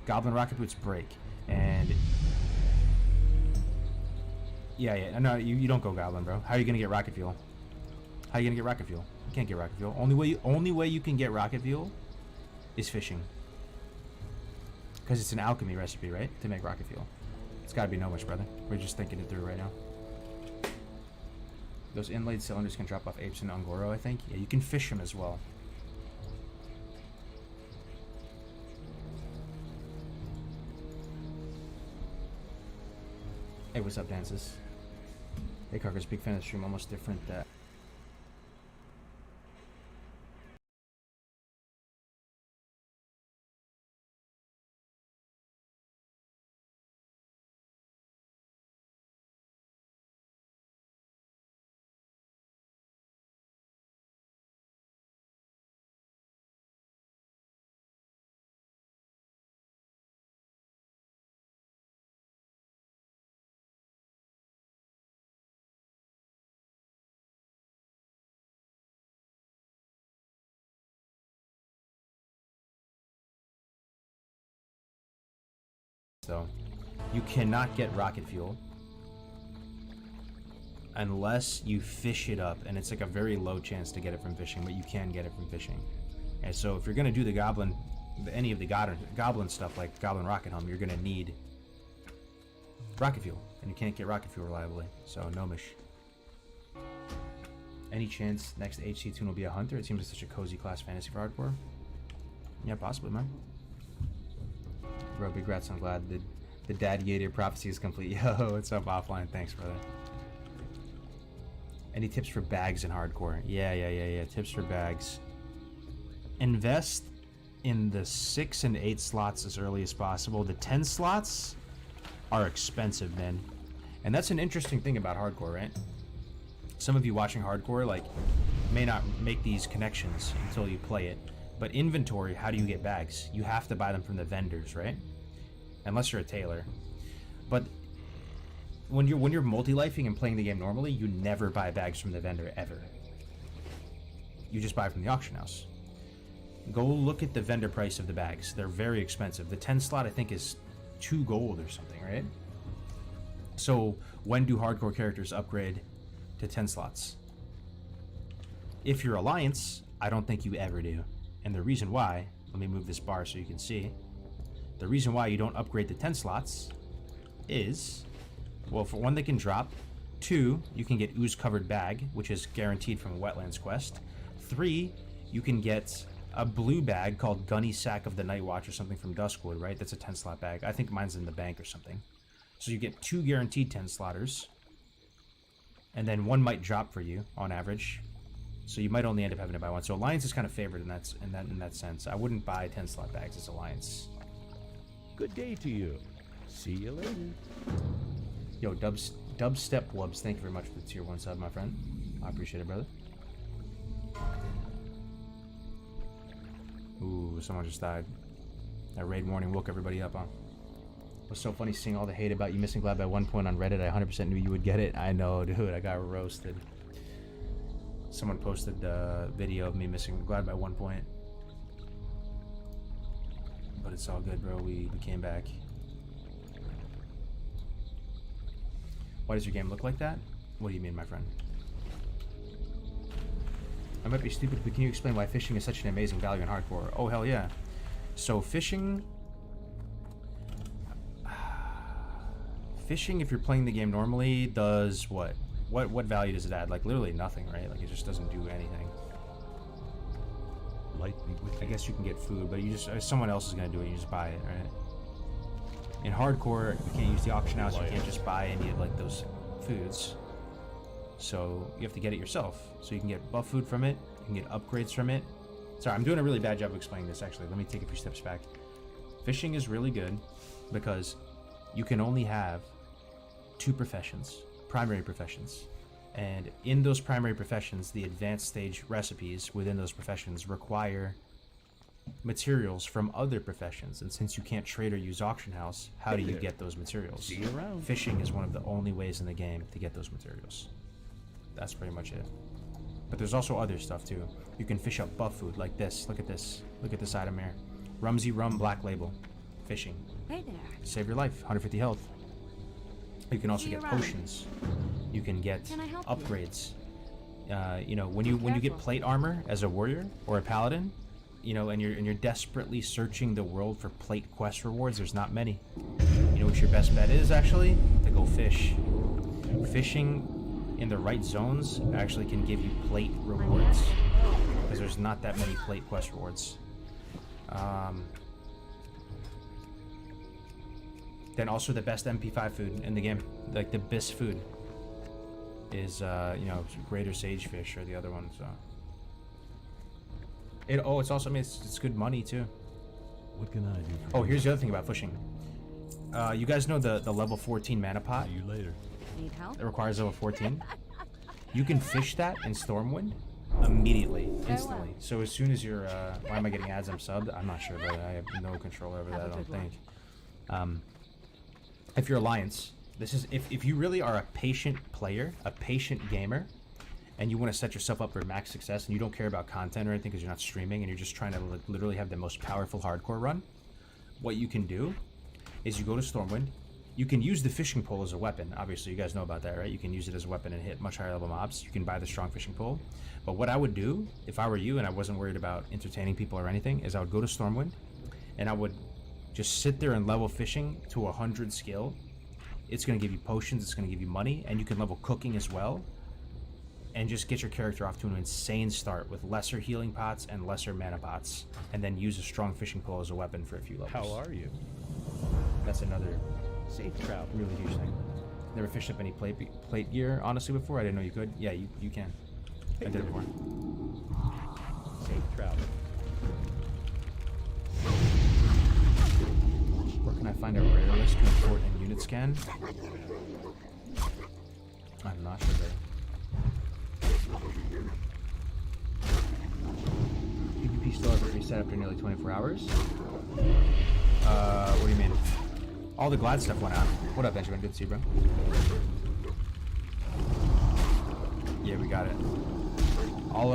Goblin rocket boots break, and yeah, no, you don't go Goblin, bro. How are you gonna get rocket fuel? How are you gonna get rocket fuel? You can't get rocket fuel. Only way you can get rocket fuel is fishing, because it's an alchemy recipe, right? To make rocket fuel. It's gotta be no much, brother. We're just thinking it through right now. Those inlaid cylinders can drop off apes in Ungoro, I think. Yeah, you can fish them as well. Hey, what's up, dances? Hey, Carker's big fan of the stream. Almost different. Though, you cannot get rocket fuel unless you fish it up, and it's like a very low chance to get it from fishing, but you can get it from fishing. And so if you're gonna do the goblin, any of the goblin stuff like Goblin Rocket Helm, you're gonna need rocket fuel, and you can't get rocket fuel reliably, so nomish. Any chance next HC tune will be a hunter? It seems like such a cozy class fantasy for hardcore. Yeah, possibly, man. Bro, big rats, I'm glad the Dad Gator prophecy is complete. Yo, what's up offline? Thanks, brother. Any tips for bags in hardcore? Yeah. Tips for bags. Invest in the 6 and 8 slots as early as possible. The 10 slots are expensive, man. And that's an interesting thing about hardcore, right? Some of you watching hardcore, like, may not make these connections until you play it. But inventory, how do you get bags? You have to buy them from the vendors, right? Unless you're a tailor. But when you're multi-lifing and playing the game normally, you never buy bags from the vendor ever. You just buy from the auction house. Go look at the vendor price of the bags. They're very expensive. The 10 slot I think is 2 gold or something, right? So when do hardcore characters upgrade to 10 slots? If you're Alliance, I don't think you ever do. And the reason why, let me move this bar so you can see. The reason why you don't upgrade to 10 slots is, well, for one, they can drop. 2, you can get ooze covered bag, which is guaranteed from a wetlands quest. 3, you can get a blue bag called Gunny Sack of the Night Watch or something from Duskwood, right? That's a 10 slot bag. I think mine's in the bank or something. So you get 2 guaranteed 10 slotters. And then 1 might drop for you on average. So you might only end up having to buy 1. So Alliance is kind of favored in that sense. I wouldn't buy 10 slot bags as Alliance. Good day to you. See you later. Yo, Dubstep Wubs, thank you very much for the tier 1 sub, my friend. I appreciate it, brother. Ooh, someone just died. That raid warning woke everybody up, huh? It was so funny seeing all the hate about you missing Glad by 1 point on Reddit. I 100% knew you would get it. I know, dude. I got roasted. Someone posted the video of me missing Glad by 1 point. But it's all good, bro. We came back. Why does your game look like that? What do you mean, my friend? I might be stupid, but can you explain why fishing is such an amazing value in hardcore? Oh, hell yeah. So fishing... Fishing, if you're playing the game normally, does what? What value does it add? Like, literally nothing, right? Like, it just doesn't do anything. Lightning with I guess you can get food, but you just... someone else is going to do it, you just buy it, right? In hardcore, you can't use the auction house, you can't just buy any of, like, those foods. So, you have to get it yourself. So you can get buff food from it, you can get upgrades from it. Sorry, I'm doing a really bad job of explaining this, actually. Let me take a few steps back. Fishing is really good because you can only have 2 professions, primary professions. And in those primary professions, the advanced stage recipes within those professions require materials from other professions. And since you can't trade or use auction house, how do you get those materials? See you around. Fishing is one of the only ways in the game to get those materials. That's pretty much it. But there's also other stuff too. You can fish up buff food like this. Look at this. Look at this item here. Rumsey Rum Black Label. fishing. Hey there. Save your life, 150 health. You can also See you get around. potions. You can get Can I help you? upgrades. You know, when you get Careful. plate armor as a warrior or a paladin, you know, and you're desperately searching the world for plate quest rewards, there's not many. You know what your best bet is actually? To go fish. Fishing in the right zones actually can give you plate rewards, because there's not that many plate quest rewards. Then also the best MP5 food in the game, like the best food, is you know, greater sagefish or the other ones. It's also, I mean, it's good money too. What can I do for Oh, you? here's the other thing about fishing. You guys know the level 14 mana pot See you later. Need help? that requires level 14? You can fish that in Stormwind immediately, instantly. So as soon as you're, why am I getting ads? I'm subbed? I'm not sure, but I have no control over that, I don't think. If you're Alliance, this is, if you really are a patient player, a patient gamer, and you want to set yourself up for max success, and you don't care about content or anything because you're not streaming, and you're just trying to literally have the most powerful hardcore run, what you can do is you go to Stormwind. You can use the fishing pole as a weapon. Obviously, you guys know about that, right? You can use it as a weapon and hit much higher level mobs. You can buy the strong fishing pole. But what I would do, if I were you and I wasn't worried about entertaining people or anything, is I would go to Stormwind, and I would just sit there and level fishing to 100 skill. It's going to give you potions, it's going to give you money, and you can level cooking as well. And just get your character off to an insane start with lesser healing pots and lesser mana pots. And then use a strong fishing pole as a weapon for a few levels. How are you? That's another Safe travel. really huge thing. Never fished up any plate gear, honestly, before. I didn't know you could. Yeah, you can. I did it before. Safe travel. Where can I find a rare list to import and unit scan? I'm not sure there. PvP still ever reset after nearly 24 hours? What do you mean? All the glad stuff went out. What up, Benjamin? Good to see you, bro. Yeah, we got it. I'll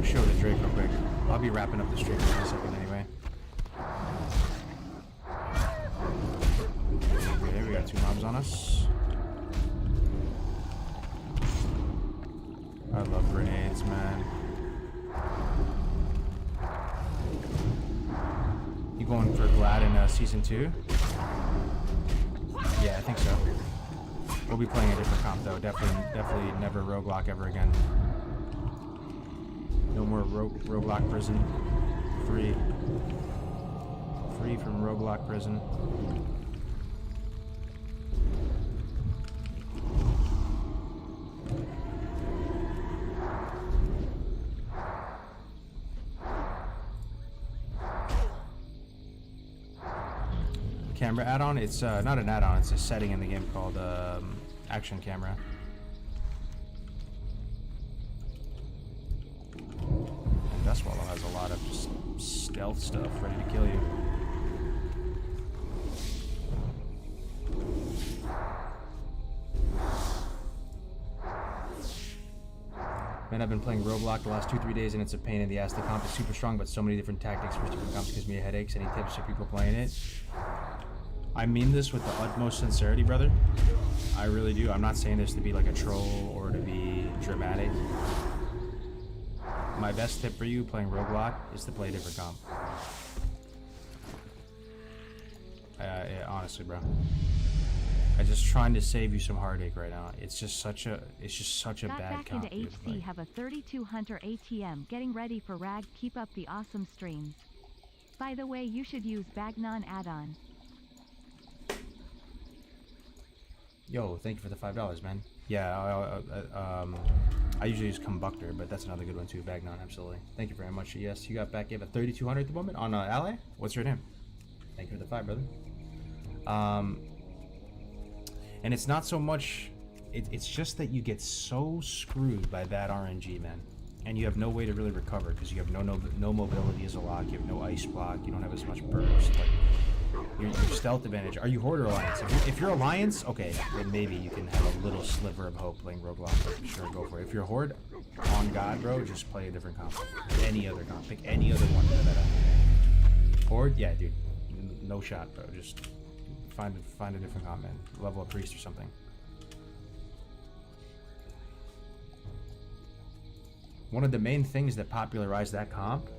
show the Drake real quick. I'll be wrapping up the stream in a second anyway. Okay, we got 2 mobs on us. I love grenades, man. You going for Glad in Season 2? Yeah, I think so. We'll be playing a different comp though. Definitely never roguelock ever again. No more roguelock prison. Free from roguelock prison. Camera add-on? It's not an add-on, it's a setting in the game called action camera. And Dust Wallow has a lot of just stealth stuff ready to kill you. Man, I've been playing Roblox the last 2-3 days and it's a pain in the ass. The comp is super strong, but so many different tactics for different comps gives me headaches. Any tips for people playing it? I mean this with the utmost sincerity, brother. I really do. I'm not saying this to be like a troll or to be dramatic. My best tip for you playing Roblox is to play a different comp. Yeah, honestly, bro. I'm just trying to save you some heartache right now. It's just such a Got bad back comp. into dude. HC, Like, have a 32 Hunter ATM, getting ready for RAG, keep up the awesome streams. By the way, you should use Bagnon add-on. yo, thank you for the $5, man. Yeah, I usually use Combustor, but that's another good one too. Bagnon, absolutely. Thank you very much. Yes, you got back. You have a 3200 at the moment on Ally. What's your name? Thank you for the $5, brother. And it's not so much. It's just that you get so screwed by bad RNG, man, and you have no way to really recover because you have no mobility as a lock. You have no ice block. You don't have as much burst. Like your stealth advantage. Are you Horde or Alliance? If you're Alliance, okay, then maybe you can have a little sliver of hope playing Roguelock. Sure, go for it. If you're Horde, on God, bro, just play a different comp. Any other comp. Pick any other one. Horde, yeah, dude. no shot, bro. Just find a different comp, man. Level a priest or something. One of the main things that popularized that comp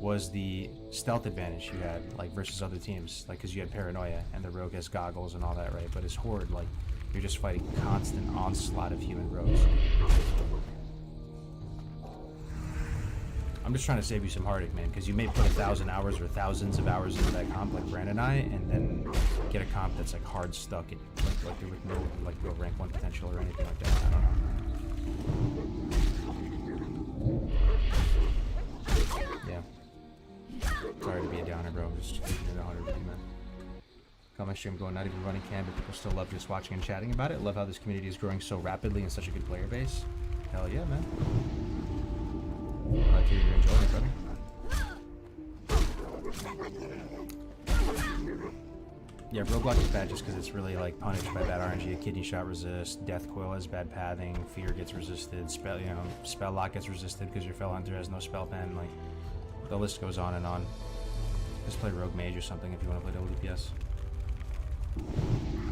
was the stealth advantage you had, like, versus other teams. Like, because you had paranoia, and the rogue has goggles and all that, right? But as horde, like, you're just fighting constant onslaught of human rogues. I'm just trying to save you some heartache, man, because you may put 1,000 hours or thousands of hours into that comp, like Brand and I, and then get a comp that's like hard stuck, at, like with no like real rank 1 potential or anything like that. I don't know. Yeah. Sorry to be a downer, bro. I'm just keeping it 100 with you, man. Got my stream going, not even running cam, but people still love just watching and chatting about it. Love how this community is growing so rapidly and such a good player base. Hell yeah, man. Glad to hear you're enjoying it, brother. Yeah, Roguelike is bad just because it's really like punished by bad RNG. A kidney shot resist, Death Coil has bad pathing, Fear gets resisted, Spell Lock gets resisted because your Fell Hunter has no spell pen. Like, the list goes on and on. Just play Rogue Mage or something if you want to play WPS.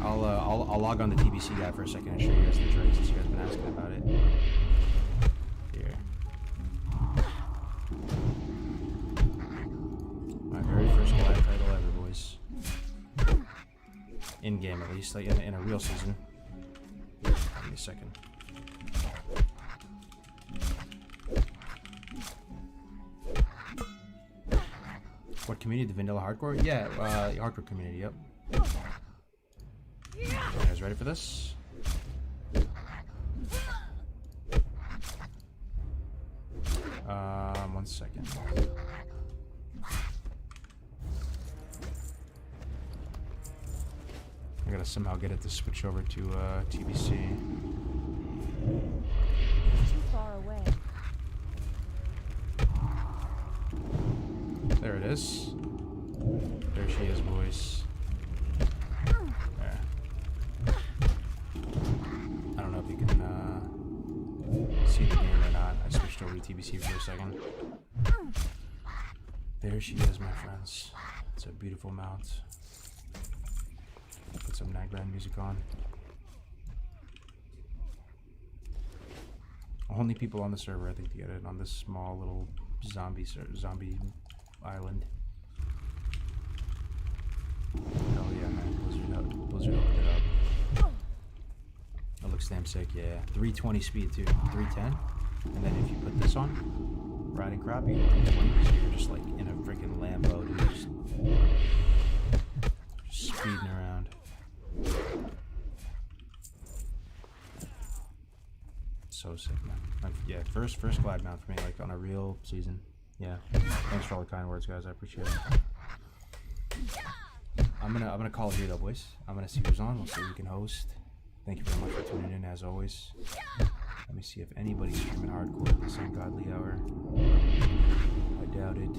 I'll log on the TBC guy for a second and show you guys the trade since you guys have been asking about it. Here. My very first live title ever, boys. In game, at least, like in a real season. Give me a second. What community? The vanilla hardcore? Yeah, hardcore community. Yep. You guys ready for this? 1 second. I gotta somehow get it to switch over to TBC. Too far away. There it is. There she is, boys. There. I don't know if you can see the game or not. I switched over to TBC for a second. There she is, my friends. It's a beautiful mount. Put some Nagran music on. Only people on the server, I think, to get it on this small little zombie island. Hell yeah, man! Blizzard opened it up. That looks damn sick. Yeah, 320 speed too, 310. And then if you put this on, riding crop, you get 320. So you're just like in a freaking Lambo, dude, just speeding around. So sick, man. Like, yeah, first glide mount for me, like on a real season. Yeah. Thanks for all the kind words, guys. I appreciate it. I'm gonna call it here though, boys. I'm gonna see who's on. We'll see who we can host. Thank you very much for tuning in as always. Let me see if anybody's streaming hardcore at this ungodly hour. I doubt it.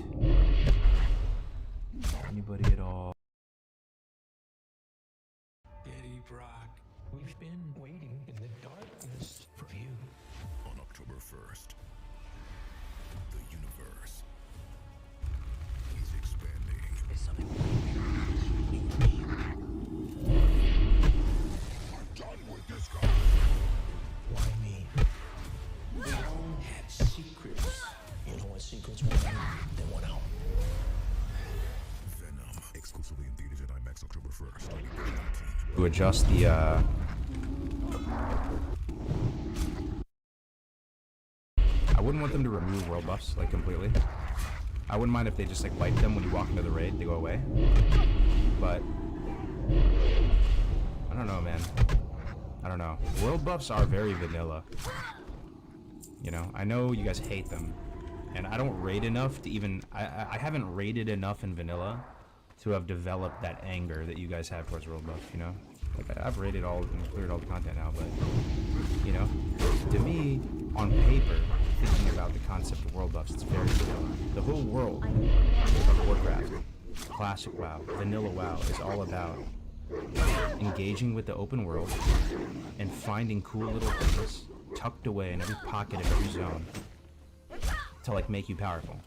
Anybody at all? Eddie Brock, we've been waiting in the darkness for you. On October 1st, the universe is expanding. There's something I'm done with this guy. Why me? We all had secrets. You know what secrets were? They went out. Venom, exclusively in theaters at IMAX October 1st, 2019. To adjust the I wouldn't want them to remove world buffs like completely. I wouldn't mind if they just like wipe them when you walk into the raid, they go away. But I don't know, man. I don't know. World buffs are very vanilla. You know, I know you guys hate them. And I don't raid enough to even I haven't raided enough in vanilla to have developed that anger that you guys have towards world buffs, you know? Like, I've rated all and cleared all the content now, but, you know, to me, on paper, thinking about the concept of world buffs, it's very vanilla. The whole world of Warcraft, classic WoW, vanilla WoW, is all about engaging with the open world and finding cool little things tucked away in every pocket of every zone to, like, make you powerful.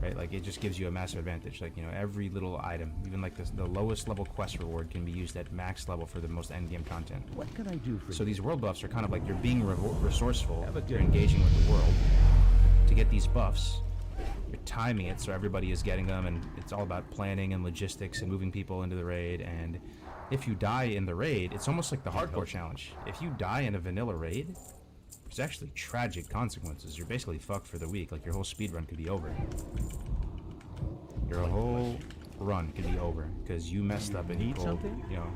right? Like, it just gives you a massive advantage. Like, you know, every little item, even like the lowest level quest reward, can be used at max level for the most endgame content. What can I do for So you? these world buffs are kind of like you're being resourceful, Have a good you're engaging with the world to get these buffs. You're timing it so everybody is getting them, and it's all about planning and logistics and moving people into the raid. And if you die in the raid, it's almost like the hardcore challenge. If you die in a vanilla raid, there's actually tragic consequences. You're basically fucked for the week. Like, your whole speed run could be over. Your whole run could be over because you messed up and you Need pulled, something? you know,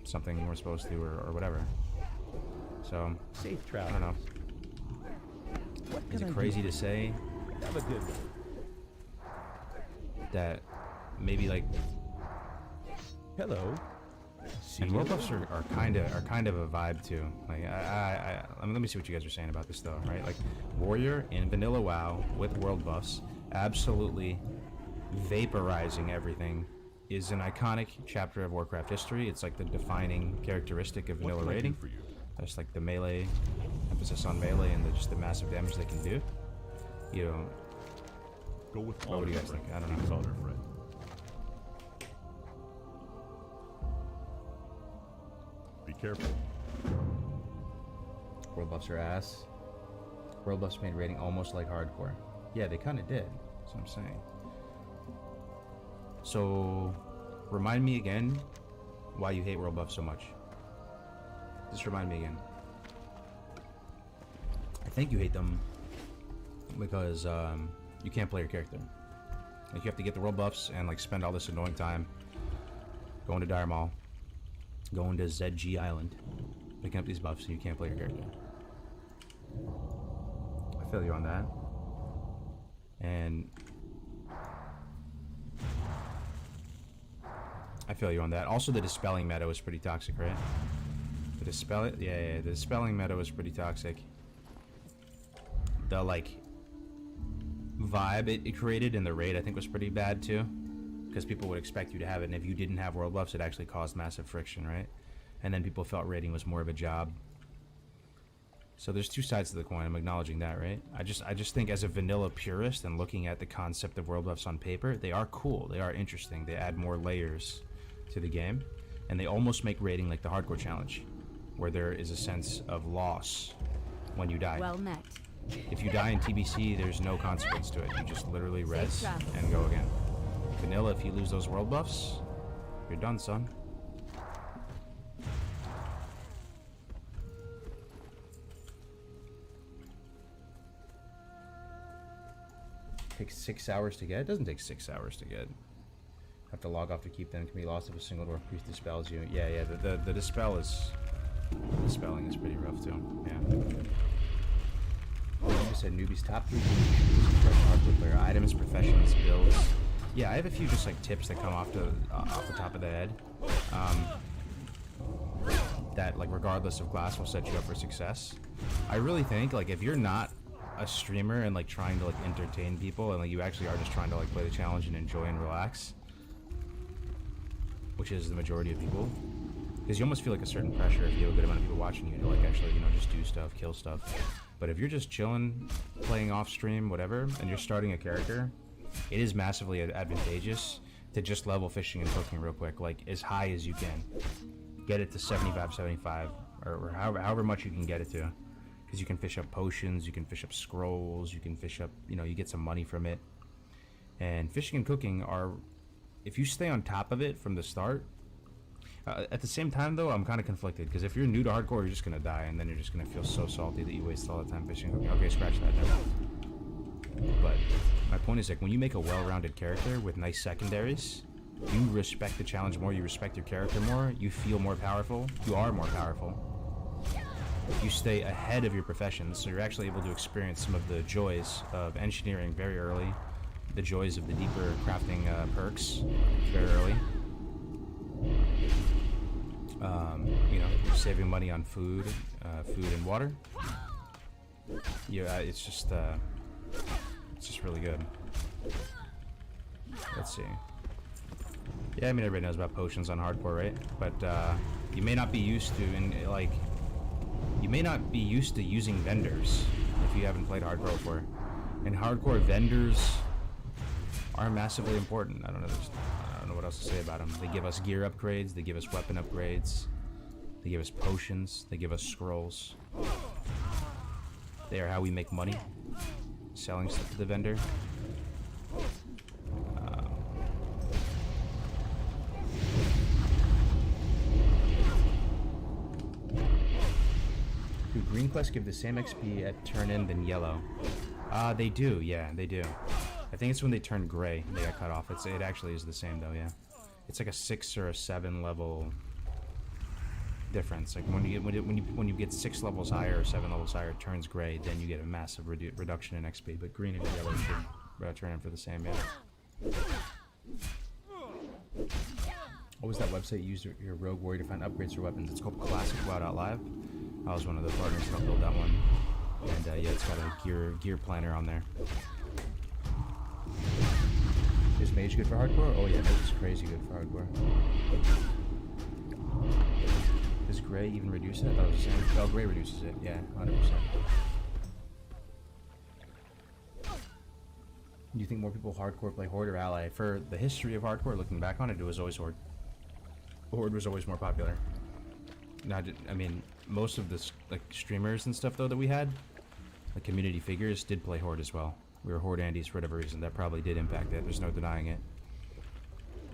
something you weren't supposed to, or whatever. So, Safe I travel. don't know. What Is can it I crazy do? to say Have a good one. that maybe like, Hello. See and you world buffs later. are kind of a vibe too. Like, let me see what you guys are saying about this though, right? Like, warrior in vanilla WoW with world buffs, absolutely vaporizing everything, is an iconic chapter of Warcraft history. It's like the defining characteristic of What vanilla can I do raiding. for you? That's like the melee, emphasis on melee, and just the massive damage they can do. You know, Go with what do you guys think? I don't know. Honor, friend. Be careful. World buffs are ass. World buffs made raiding almost like hardcore. Yeah, they kind of did. That's what I'm saying. So, remind me again why you hate world buffs so much. Just remind me again. I think you hate them because you can't play your character. Like, you have to get the world buffs and like spend all this annoying time going to Dire Maul, going to ZG Island, picking up these buffs, and you can't play your character. I feel you on that. And I feel you on that. Also, the dispelling meta was pretty toxic, right? The dispelling meta was pretty toxic. The like vibe it created in the raid, I think, was pretty bad too, because people would expect you to have it, and if you didn't have world buffs, it actually caused massive friction, right? And then people felt raiding was more of a job. So there's two sides to the coin. I'm acknowledging that, right? I just think, as a vanilla purist and looking at the concept of world buffs on paper, they are cool, they are interesting, they add more layers to the game, and they almost make raiding like the hardcore challenge, where there is a sense of loss when you die. Well met. If you die in TBC, there's no consequence to it. You just literally res travel. and go again. Vanilla, if you lose those world buffs, you're done, son. Takes 6 hours to get? It doesn't take 6 hours to get. Have to log off to keep them. Can be lost if a single dwarf priest dispels you. Yeah, the dispel is... The spelling is pretty rough too. Yeah. You said newbies top 3 hardcore player items, professions, builds. Yeah, I have a few just like tips that come off the top of the head. That, like, regardless of class, will set you up for success. I really think, like, if you're not a streamer and like trying to like entertain people, and like you actually are just trying to like play the challenge and enjoy and relax, which is the majority of people, because you almost feel like a certain pressure if you have a good amount of people watching you to like actually, you know, just do stuff, kill stuff. But if you're just chilling, playing off stream, whatever, and you're starting a character, it is massively advantageous to just level fishing and cooking real quick, like as high as you can. Get it to 75, 75, or however much you can get it to. Because you can fish up potions, you can fish up scrolls, you can fish up, you know, you get some money from it. And fishing and cooking are, if you stay on top of it from the start, at the same time though, I'm kind of conflicted, because if you're new to hardcore, you're just going to die, and then you're just going to feel so salty that you wasted all the time fishing and cooking. Okay, scratch that. No. But my point is, like, when you make a well-rounded character with nice secondaries, you respect the challenge more, you respect your character more, you feel more powerful, you are more powerful. You stay ahead of your profession, so you're actually able to experience some of the joys of engineering very early, the joys of the deeper crafting perks very early. You know, you're saving money on food and water. Yeah, it's just really good. Let's see. Yeah, I mean, everybody knows about potions on hardcore, right? But you may not be used to, you may not be used to using vendors if you haven't played hardcore before. And hardcore vendors are massively important. I don't know what else to say about them. They give us gear upgrades. They give us weapon upgrades. They give us potions. They give us scrolls. They are how we make money. Selling stuff to the vendor. Do green quests give the same XP at turn-in than yellow? They do. Yeah, they do. I think it's when they turn gray they got cut off. It actually is the same though. Yeah, it's like a 6 or a 7 level difference. Like when you get 6 levels higher or 7 levels higher, it turns gray. Then you get a massive reduction in XP. But green and yellow should turn in for the same. Yeah. What was that website you used your rogue warrior to find upgrades for weapons? It's called Classic WoW.live. I was one of the partners that built that one. And yeah, it's got a gear planner on there. Is mage good for hardcore? Oh yeah, mage is crazy good for hardcore. Does gray even reduce it? I thought it was the same. Oh, gray reduces it. Yeah, 100%. Do you think more people hardcore play Horde or Ally? For the history of hardcore, looking back on it, it was always Horde. Horde was always more popular. I mean, most of the like streamers and stuff though that we had, the community figures, did play Horde as well. We were Horde Andes for whatever reason. That probably did impact it. There's no denying it.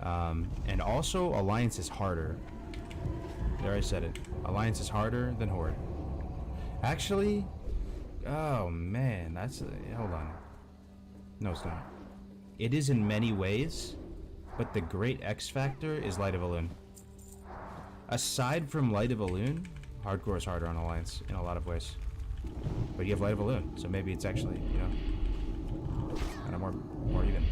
And also, Alliance is harder. There, I said it. Alliance is harder than Horde. Actually, oh man, that's hold on. No, it's not. It is in many ways, but the great X factor is Light of Elune. Aside from Light of Elune, hardcore is harder on Alliance in a lot of ways. But you have Light of Elune, so maybe it's actually, you know, kind of more even.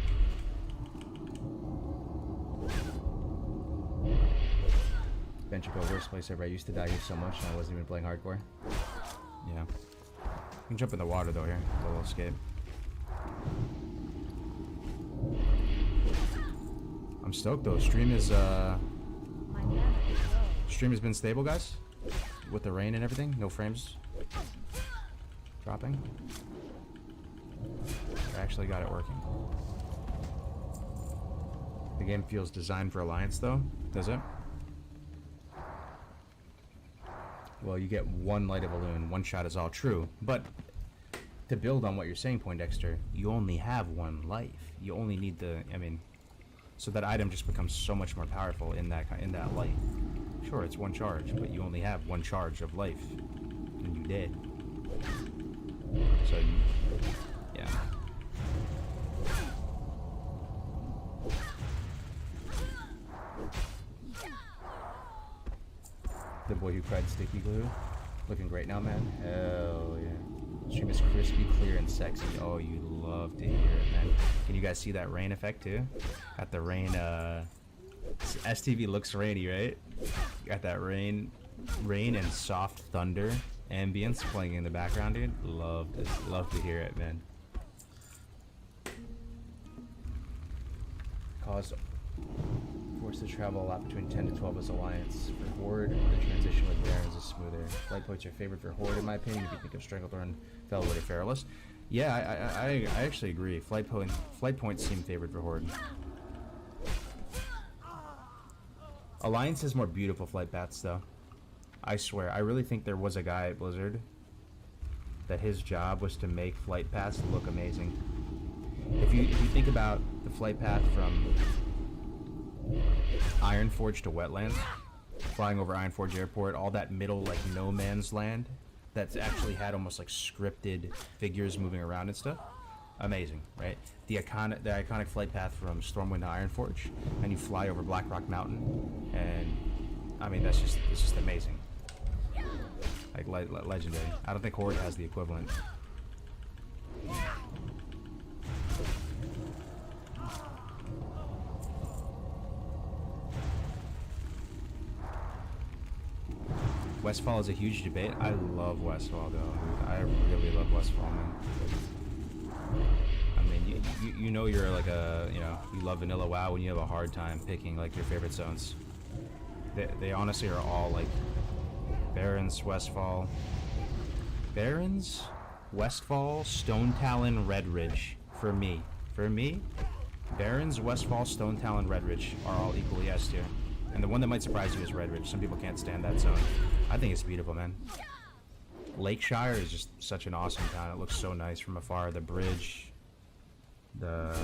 Benchico, worst place ever. I used to die here so much and I wasn't even playing hardcore. Yeah. You can jump in the water though here. A little escape. I'm stoked though. Stream has been stable, guys. With the rain and everything. No frames dropping. I actually got it working. The game feels designed for Alliance though, does it? Well, you get one Light of Elune, one shot is all true, but to build on what you're saying, Poindexter, you only have one life. You only need so that item just becomes so much more powerful in that light. Sure, it's one charge, but you only have one charge of life, and you dead. So, yeah. The boy who cried sticky glue. Looking great now, man. Hell yeah. Stream is crispy, clear, and sexy. Oh, you love to hear it, man. Can you guys see that rain effect, too? Got the rain, STV looks rainy, right? Got that rain and soft thunder ambience playing in the background, dude. Love to hear it, man. Forced to travel a lot between 10 to 12 as Alliance. For Horde, the transition with Barons is smoother. Flight points are favored for Horde, in my opinion, if you think of Stranglethorn, Fellwood, or Feralus. Yeah, I actually agree. Flight points seem favored for Horde. Alliance has more beautiful flight paths, though. I swear, I really think there was a guy at Blizzard that his job was to make flight paths look amazing. If you think about the flight path from Ironforge to Wetlands, flying over Ironforge Airport, all that middle, like, no man's land that's actually had almost like scripted figures moving around and stuff. Amazing, right? The iconic flight path from Stormwind to Ironforge, and you fly over Blackrock Mountain, and I mean it's just amazing, like legendary. I don't think Horde has the equivalent. Westfall is a huge debate. I love Westfall though. I really love Westfall, man. I mean, you know you're like you love vanilla WoW when you have a hard time picking like your favorite zones. They honestly are all like Barrens, Westfall. Barrens? Westfall, Stone Talon, Red Ridge. For me. For me, Barrens, Westfall, Stone Talon, Red Ridge are all equally S tier. And the one that might surprise you is Red Ridge. Some people can't stand that zone. I think it's beautiful, man. Lakeshire is just such an awesome town. It looks so nice from afar. The bridge, the...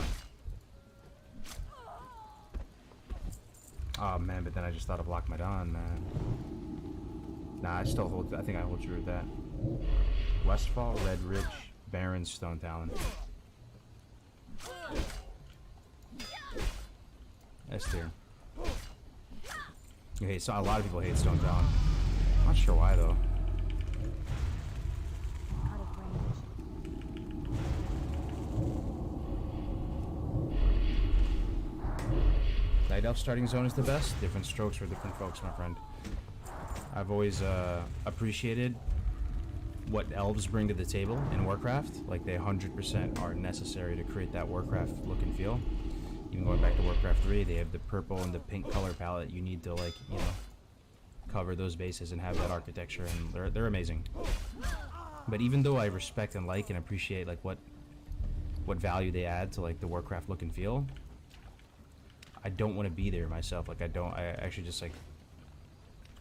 Oh man, but then I just thought of Loch Madon, man. Nah, I still hold. I think I hold true with that. Westfall, Red Ridge, Barrens, Stone Talon. S tier. You hate, so a lot of people hate Stone Talon. I'm not sure why though. Out of range. Night Elf starting zone is the best. Different strokes for different folks, my friend. I've always appreciated what elves bring to the table in Warcraft. Like, they 100% are necessary to create that Warcraft look and feel. Even going back to Warcraft 3, they have the purple and the pink color palette. You need to, like, you know, cover those bases and have that architecture, and they're amazing. But even though I respect and like and appreciate, like, what value they add to, like, the Warcraft look and feel, I don't want to be there myself. Like, I actually just, like,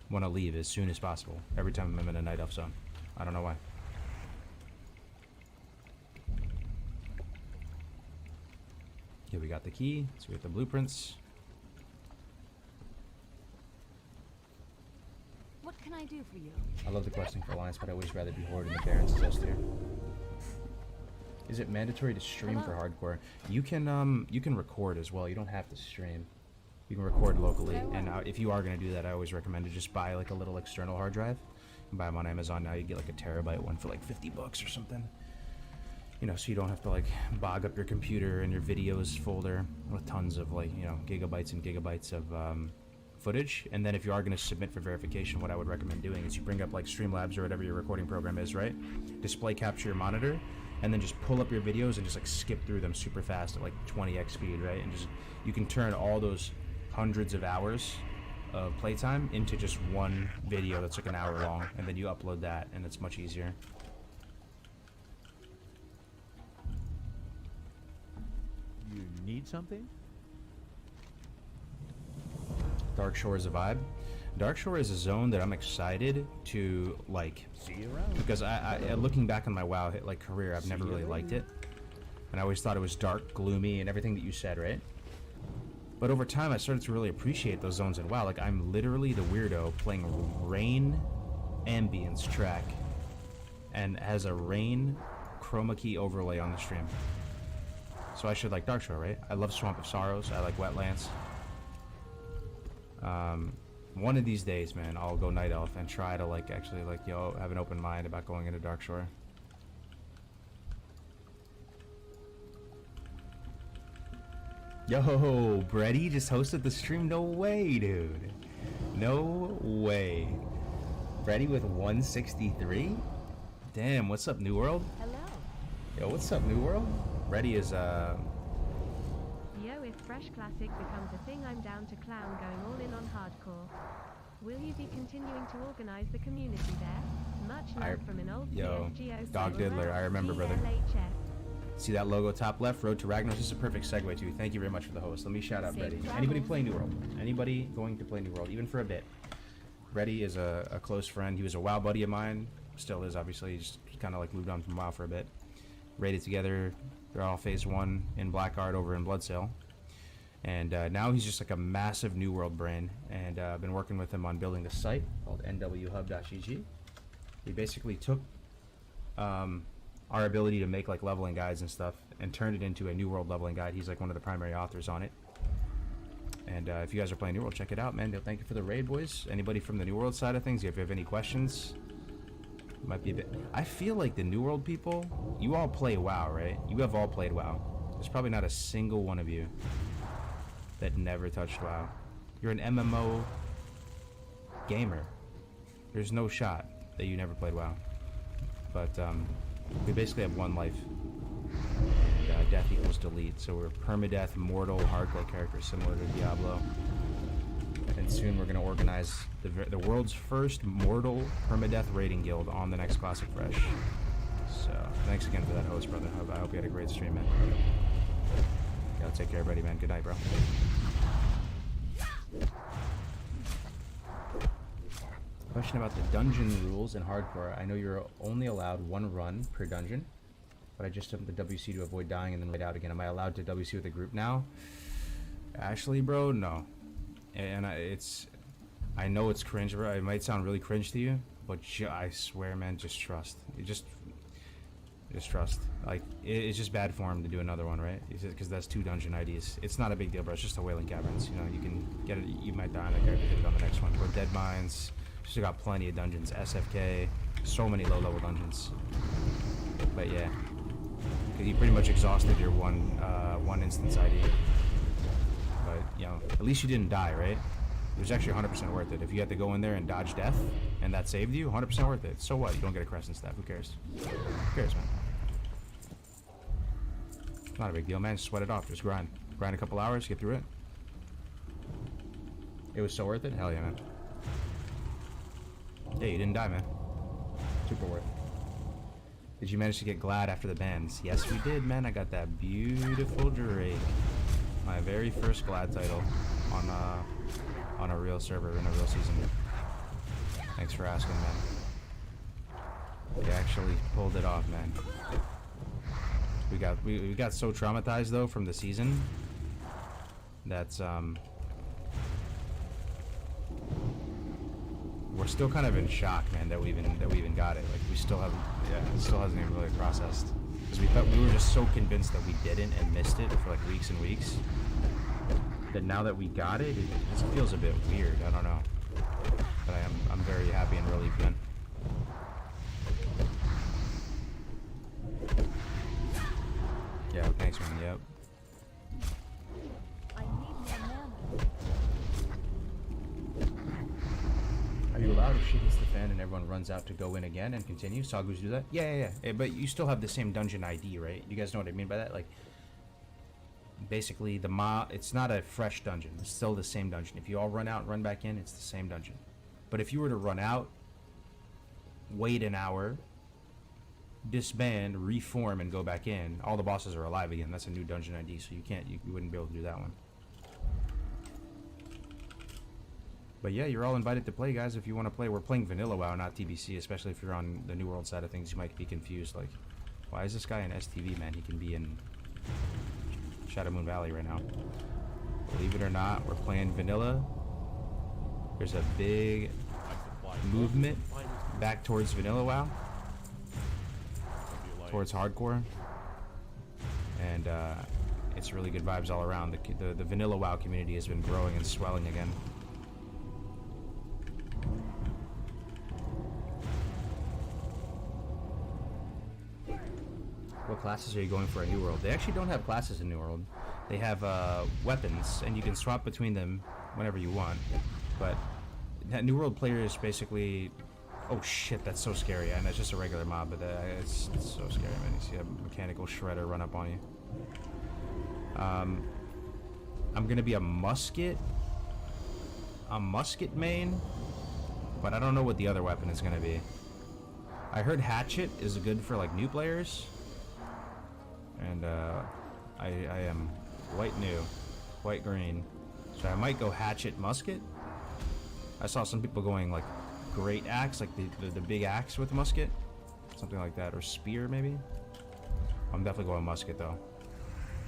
want to leave as soon as possible every time I'm in a Night Elf zone. I don't know why. Here we got the key, so we got the blueprints. What can I do for you? I love the questing for Alliance, but I always rather be Horde in the Barrens test here. Is it mandatory to stream for hardcore? You can record as well. You don't have to stream. You can record locally, and if you are going to do that, I always recommend to just buy like a little external hard drive. You can buy them on Amazon now. You get like a terabyte one for like 50 bucks or something. You know, so you don't have to like bog up your computer and your videos folder with tons of like, you know, gigabytes and gigabytes of footage. And then if you are going to submit for verification, what I would recommend doing is you bring up like Streamlabs or whatever your recording program is, right? Display capture your monitor, and then just pull up your videos and just like skip through them super fast at like 20x speed, right? And just, you can turn all those hundreds of hours of playtime into just one video that's like an hour long, and then you upload that, and it's much easier. You need something? Dark Shore is a vibe. Dark Shore is a zone that I'm excited to like. See you around. Because I looking back on my WoW like career, I've never really liked it, and I always thought it was dark, gloomy, and everything that you said, right? But over time, I started to really appreciate those zones in WoW. Like, I'm literally the weirdo playing rain ambience track, and has a rain chroma key overlay on the stream. So I should like Dark Shore, right? I love Swamp of Sorrows. I like Wetlands. One of these days, man, I'll go Night Elf and try to like actually like, yo, have an open mind about going into Dark Shore. Yo, Brady just hosted the stream. No way, dude. No way. Brady with 163? Damn, what's up, New World? Hello. Yo, what's up, New World? Brady is, Yo, if Fresh Classic becomes a thing, I'm down to clown going all in on hardcore. Will you be continuing to organize the community there? Much love from an old yo, CSGO Dog Diddler, I remember, brother. GLHF. See that logo top left? Road to Ragnar. This is a perfect segue too. Thank you very much for the host. Let me shout out Brady. Anybody playing New World? Anybody going to play New World, even for a bit? Brady is a close friend. He was a WoW buddy of mine. Still is, obviously. He just kind of like moved on from WoW for a bit. Raided together. They're all phase 1 in Blackguard over in Bloodsail. And now he's just like a massive New World brain. And I've been working with him on building this site called nwhub.gg. He basically took our ability to make like leveling guides and stuff and turned it into a New World leveling guide. He's like one of the primary authors on it. And if you guys are playing New World, check it out, man. Thank you for the raid, boys. Anybody from the New World side of things, if you have any questions, might be a bit. I feel like the New World people, you all play WoW, right? You have all played WoW. There's probably not a single one of you that never touched WoW. You're an MMO gamer. There's no shot that you never played WoW. But we basically have one life. And, death equals delete. So we're permadeath, mortal, hardcore characters similar to Diablo. And soon we're going to organize the world's first mortal permadeath raiding guild on the next Classic Fresh. So, thanks again for that host, brother. I hope you had a great stream, man. Yeah, take care, buddy, man. Good night, bro. Question about the dungeon rules in hardcore. I know you're only allowed one run per dungeon, but I just jumped the WC to avoid dying and then wait out again. Am I allowed to WC with a group now? Ashley, bro, no. And I know it's cringe, bro. It might sound really cringe to you, but I swear, man, just trust. Just trust. Like, it's just bad form to do another one, right? Because that's 2 dungeon IDs. It's not a big deal, bro. It's just a Wailing Caverns. You know, you can get it. You might die on the character, hit it on the next one. Or Dead Mines. Still got plenty of dungeons. SFK. So many low-level dungeons. But yeah, because you pretty much exhausted your one instance ID. But you know, at least you didn't die, right? It was actually 100% worth it. If you had to go in there and dodge death, and that saved you, 100% worth it. So what? You don't get a crescent staff. Who cares? Who cares, man? Not a big deal, man. Just sweat it off. Just grind. Grind a couple hours, get through it. It was so worth it? Hell yeah, man. Yeah, you didn't die, man. Super worth it. Did you manage to get Glad after the bans? Yes, we did, man. I got that beautiful Drake. My very first Glad title on a real server in a real season. Thanks for asking, man. We actually pulled it off, man. We got so traumatized though from the season that we're still kind of in shock, man, that we even got it. Like we still haven't, it still hasn't even really processed. Because we were just so convinced that we didn't and missed it for like weeks and weeks. That now that we got it, it just feels a bit weird. I don't know, but I'm very happy and relieved, man. Yeah, thanks, man. Yep. Are you allowed if shit hits the fan and everyone runs out to go in again and continue? Sagus do that? Yeah. But you still have the same dungeon ID, right? You guys know what I mean by that? Like, basically, it's not a fresh dungeon. It's still the same dungeon. If you all run out and run back in, it's the same dungeon. But if you were to run out, wait an hour, disband, reform, and go back in, all the bosses are alive again. That's a new dungeon ID, so you wouldn't be able to do that one. But yeah, you're all invited to play, guys, if you want to play. We're playing Vanilla WoW, not TBC, especially if you're on the New World side of things. You might be confused, like, why is this guy in STV, man? He can be in Shadow Moon Valley right now. Believe it or not, we're playing Vanilla. There's a big movement back towards Vanilla WoW, towards hardcore, and it's really good vibes all around. The Vanilla WoW community has been growing and swelling again. What classes are you going for in New World? They actually don't have classes in New World. They have weapons, and you can swap between them whenever you want. But that New World player is basically... Oh shit, that's so scary. And it's just a regular mob, but it's so scary, man. You see a mechanical shredder run up on you. I'm gonna be a musket main, but I don't know what the other weapon is gonna be. I heard hatchet is good for like new players. And I am white new, white green, so I might go hatchet musket. I saw some people going like great axe, like the big axe with musket, something like that, or spear maybe. I'm definitely going musket though.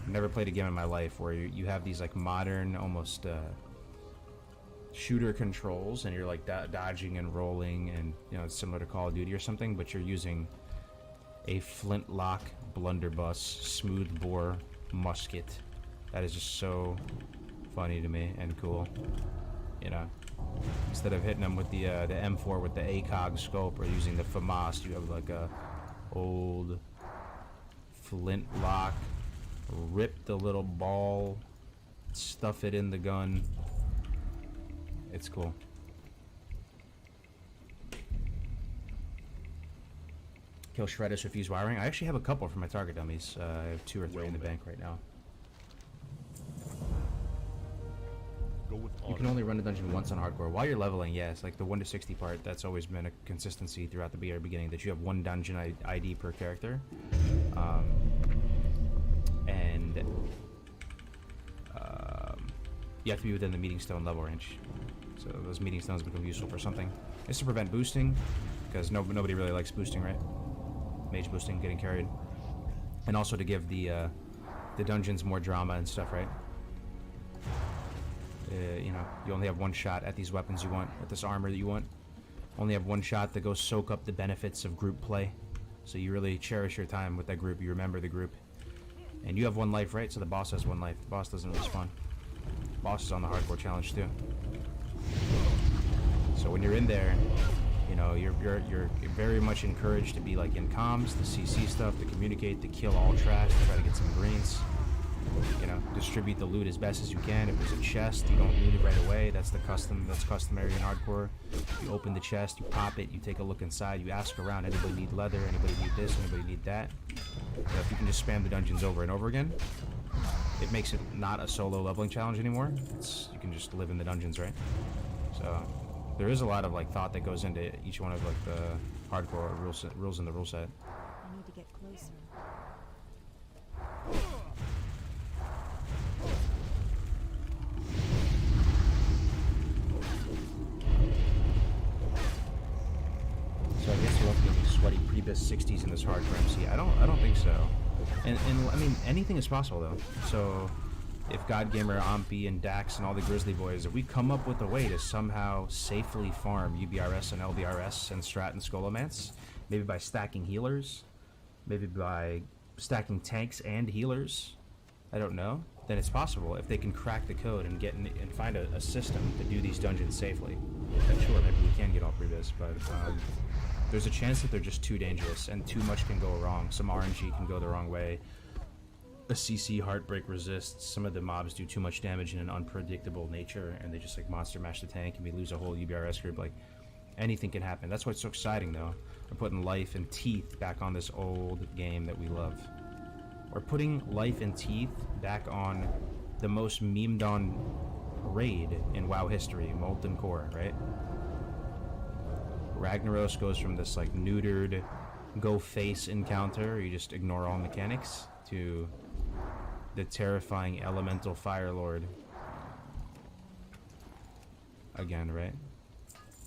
I've never played a game in my life where you have these like modern, almost shooter controls, and you're like dodging and rolling, and you know it's similar to Call of Duty or something, but you're using a flintlock blunderbuss smooth bore musket. That is just so funny to me and cool, you know. Instead of hitting them with the M4 with the ACOG scope or using the FAMAS, you have like a old flintlock, rip the little ball, stuff it in the gun. It's cool. Kill shredders with fuse wiring. I actually have a couple for my target dummies. I have 2 or 3 in the bank right now. Go with You can only run a dungeon once on hardcore. While you're leveling, yes, like the 1 to 60 part, that's always been a consistency throughout the very beginning, that you have one dungeon ID per character. And you have to be within the meeting stone level range. So those meeting stones become useful for something. It's to prevent boosting, because nobody really likes boosting, right? Mage boosting, getting carried. And also to give the dungeons more drama and stuff, right? You know, you only have one shot at these weapons you want, at this armor that you want. Only have one shot to go soak up the benefits of group play. So you really cherish your time with that group, you remember the group. And you have one life, right? So the boss has one life. The boss doesn't respawn. Boss is on the hardcore challenge too. So when you're in there, you know, you're very much encouraged to be like in comms, the CC stuff, to communicate, to kill all trash, to try to get some greens. You know, distribute the loot as best as you can. If there's a chest, you don't loot it right away. That's customary in hardcore. You open the chest, you pop it, you take a look inside, you ask around, anybody need leather, anybody need this, anybody need that. If you can just spam the dungeons over and over again, it makes it not a solo leveling challenge anymore. You can just live in the dungeons, right? So there is a lot of like thought that goes into each one of like the hardcore rules in the rule set. I need to get closer. So I guess you'll have to get these sweaty pre-bis 60s in this hardcore MC. I don't think so. And I mean, anything is possible though. So if Godgamer, Ompi, and Dax and all the Grizzly Boys, if we come up with a way to somehow safely farm UBRS and LBRS and Strat and Scholomance, maybe by stacking healers, maybe by stacking tanks and healers, I don't know, then it's possible if they can crack the code and get in, and find a system to do these dungeons safely. And sure, maybe we can get all pre-biz, but there's a chance that they're just too dangerous and too much can go wrong. Some RNG can go the wrong way. A CC Heartbreak resists. Some of the mobs do too much damage in an unpredictable nature, and they just like monster mash the tank, and we lose a whole UBRS group. Like, anything can happen. That's why it's so exciting, though. We're putting life and teeth back on this old game that we love. We're putting life and teeth back on the most memed on raid in WoW history, Molten Core, right? Ragnaros goes from this like neutered go face encounter, where you just ignore all mechanics, to the terrifying elemental fire lord again, right?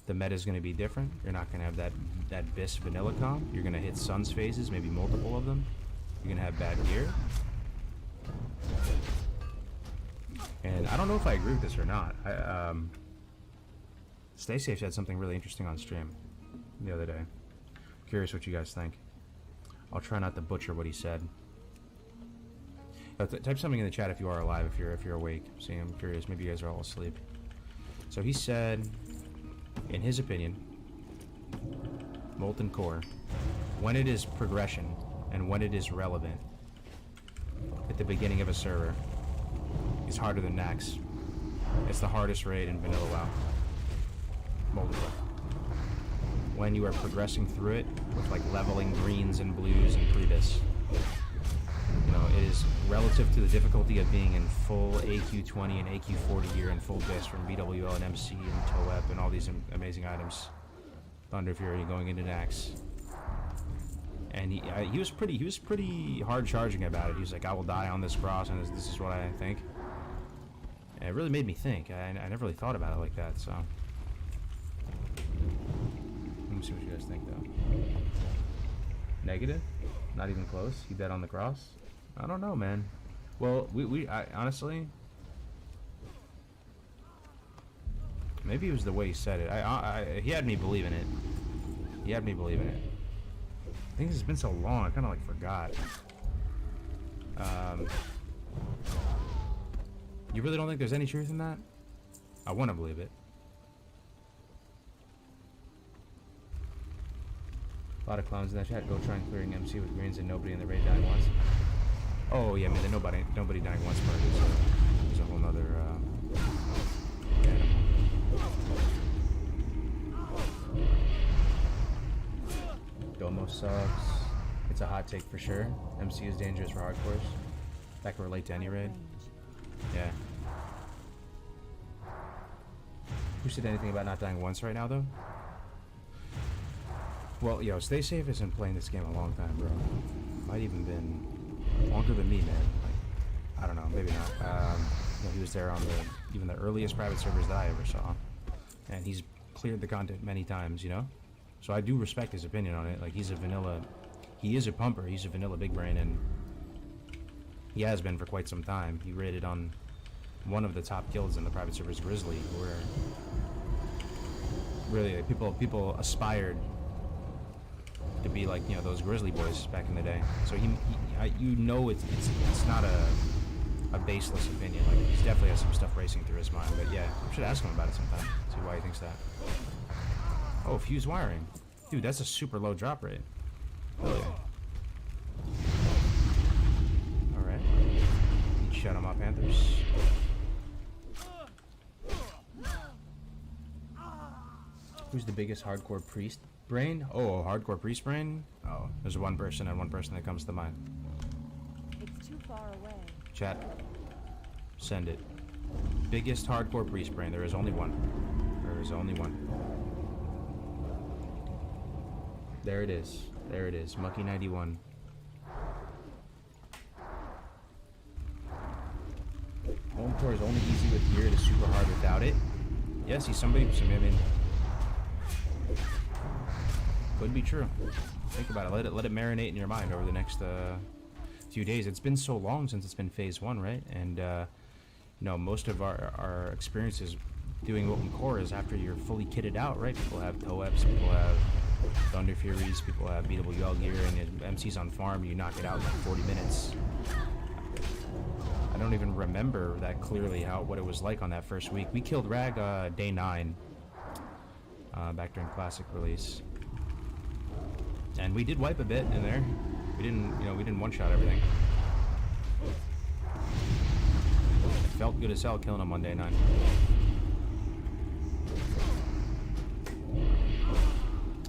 The meta is going to be different. You're not going to have that Biss vanilla comp. You're going to hit Sun's phases, maybe multiple of them. You're going to have bad gear. And I don't know if I agree with this or not. Stay Safe said something really interesting on stream the other day. Curious what you guys think. I'll try not to butcher what he said. Type something in the chat if you are alive, if you're awake. See, I'm curious. Maybe you guys are all asleep. So he said, in his opinion, Molten Core, when it is progression and when it is relevant at the beginning of a server, is harder than Nax. It's the hardest raid in vanilla WoW. Molten Core. When you are progressing through it with like leveling greens and blues and pre-bis, you know, it is relative to the difficulty of being in full AQ20 and AQ40 gear and full BIS from BWL and MC and TOEP and all these amazing items. Thunder Fury going into Nax. And he was pretty hard charging about it. He was like, I will die on this cross, and this is what I think. And it really made me think. I never really thought about it like that, so. Let me see what you guys think, though. Negative? Not even close? He bet on the cross? I don't know, man. Well, I honestly, maybe it was the way he said it. He had me believing it. He had me believing it. I think it's been so long, I kind of like forgot. You really don't think there's any truth in that? I want to believe it. A lot of clowns in that chat. Go try and clearing MC with greens and nobody in the raid dying once. Oh yeah, I mean the nobody dying once part is a whole nother animal. Domo sucks. It's a hot take for sure. MC is dangerous for hardcores. That can relate to any raid. Yeah. Who said anything about not dying once right now, though? Well, yo, Stay Safe hasn't playing this game a long time, bro. Might even been longer than me, man. Like, I don't know, maybe not. You know, he was there on even the earliest private servers that I ever saw, and he's cleared the content many times, you know. So I do respect his opinion on it. Like, he is a pumper. He's a vanilla big brain, and he has been for quite some time. He rated on one of the top guilds in the private servers, Grizzly, where really like, people aspired to be like, you know, those Grizzly boys back in the day. So you know, it's not a baseless opinion. Like, he definitely has some stuff racing through his mind. But yeah, I should ask him about it sometime. See why he thinks that. Oh, fused wiring, dude. That's a super low drop rate. Oh yeah. All right. Shut him up, Panthers. Who's the biggest hardcore priest brain? Oh, hardcore priest brain? Oh, there's one person that comes to mind. It's too far away. Chat. Send it. Biggest hardcore priest brain. There is only one. There is only one. There it is. There it is. Mucky 91. Home tour is only easy with gear. It is super hard without it. Yeah, see, I mean, could be true. Think about it. Let it marinate in your mind over the next few days. It's been so long since it's been phase 1, right? And you know, most of our experiences doing open core is after you're fully kitted out, right? People have TOEPs, people have Thunder Furies, people have beatable UL gear, and MC's on farm. You knock it out in like 40 minutes. I don't even remember that clearly what it was like on that first week. We killed Rag day 9 back during Classic release, and we did wipe a bit in there. We didn't one-shot everything. It felt good as hell killing him on day 9.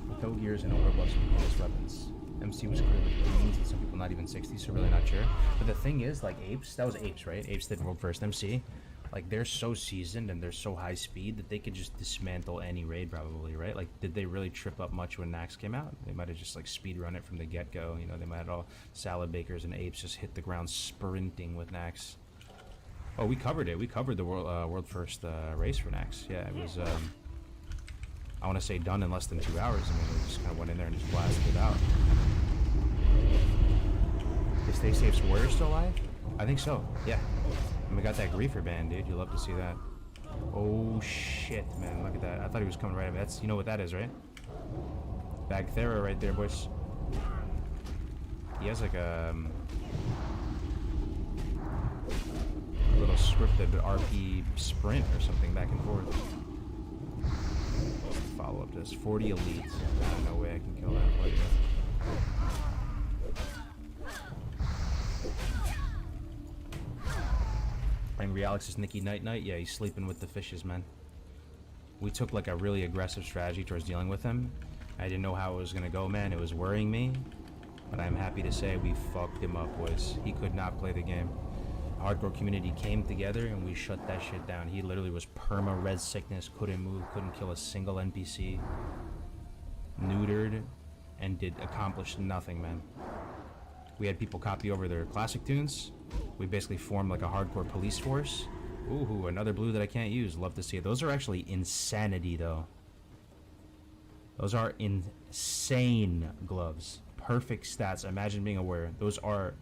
With no gears and overbuffs with bonus weapons. MC was clearly greens and some people not even 60, so really not sure. But the thing is, like, Apes, that was Apes, right? Apes did world first MC. Like, they're so seasoned and they're so high speed that they could just dismantle any raid probably, right? Like, did they really trip up much when Nax came out? They might have just, like, speed run it from the get-go. You know, they might have all salad bakers and Apes just hit the ground sprinting with Nax. Oh, we covered it. We covered the world first race for Nax. Yeah, it was, I want to say done in less than 2 hours. I mean, we just kind of went in there and just blasted it out. Is Stay Safe's Warrior still alive? I think so, yeah. And we got that Griefer band, dude. You love to see that. Oh, shit, man. Look at that. I thought he was coming right at me. That's, you know what that is, right? Bagthera right there, boys. He has like a little scripted RP sprint or something back and forth. Follow up this 40 elite. No way I can kill that player. Angry Alex is Nicky Night Night. Yeah, he's sleeping with the fishes, man. We took like a really aggressive strategy towards dealing with him. I didn't know how it was gonna go, man. It was worrying me, but I'm happy to say we fucked him up, boys. He could not play the game. The hardcore community came together and we shut that shit down. He literally was perma red sickness, couldn't move, couldn't kill a single NPC, neutered, and accomplished nothing, man. We had people copy over their classic tunes. We basically formed like a hardcore police force. Ooh, another blue that I can't use. Love to see it. Those are actually insanity, though. Those are insane gloves. Perfect stats. Imagine being aware. Those are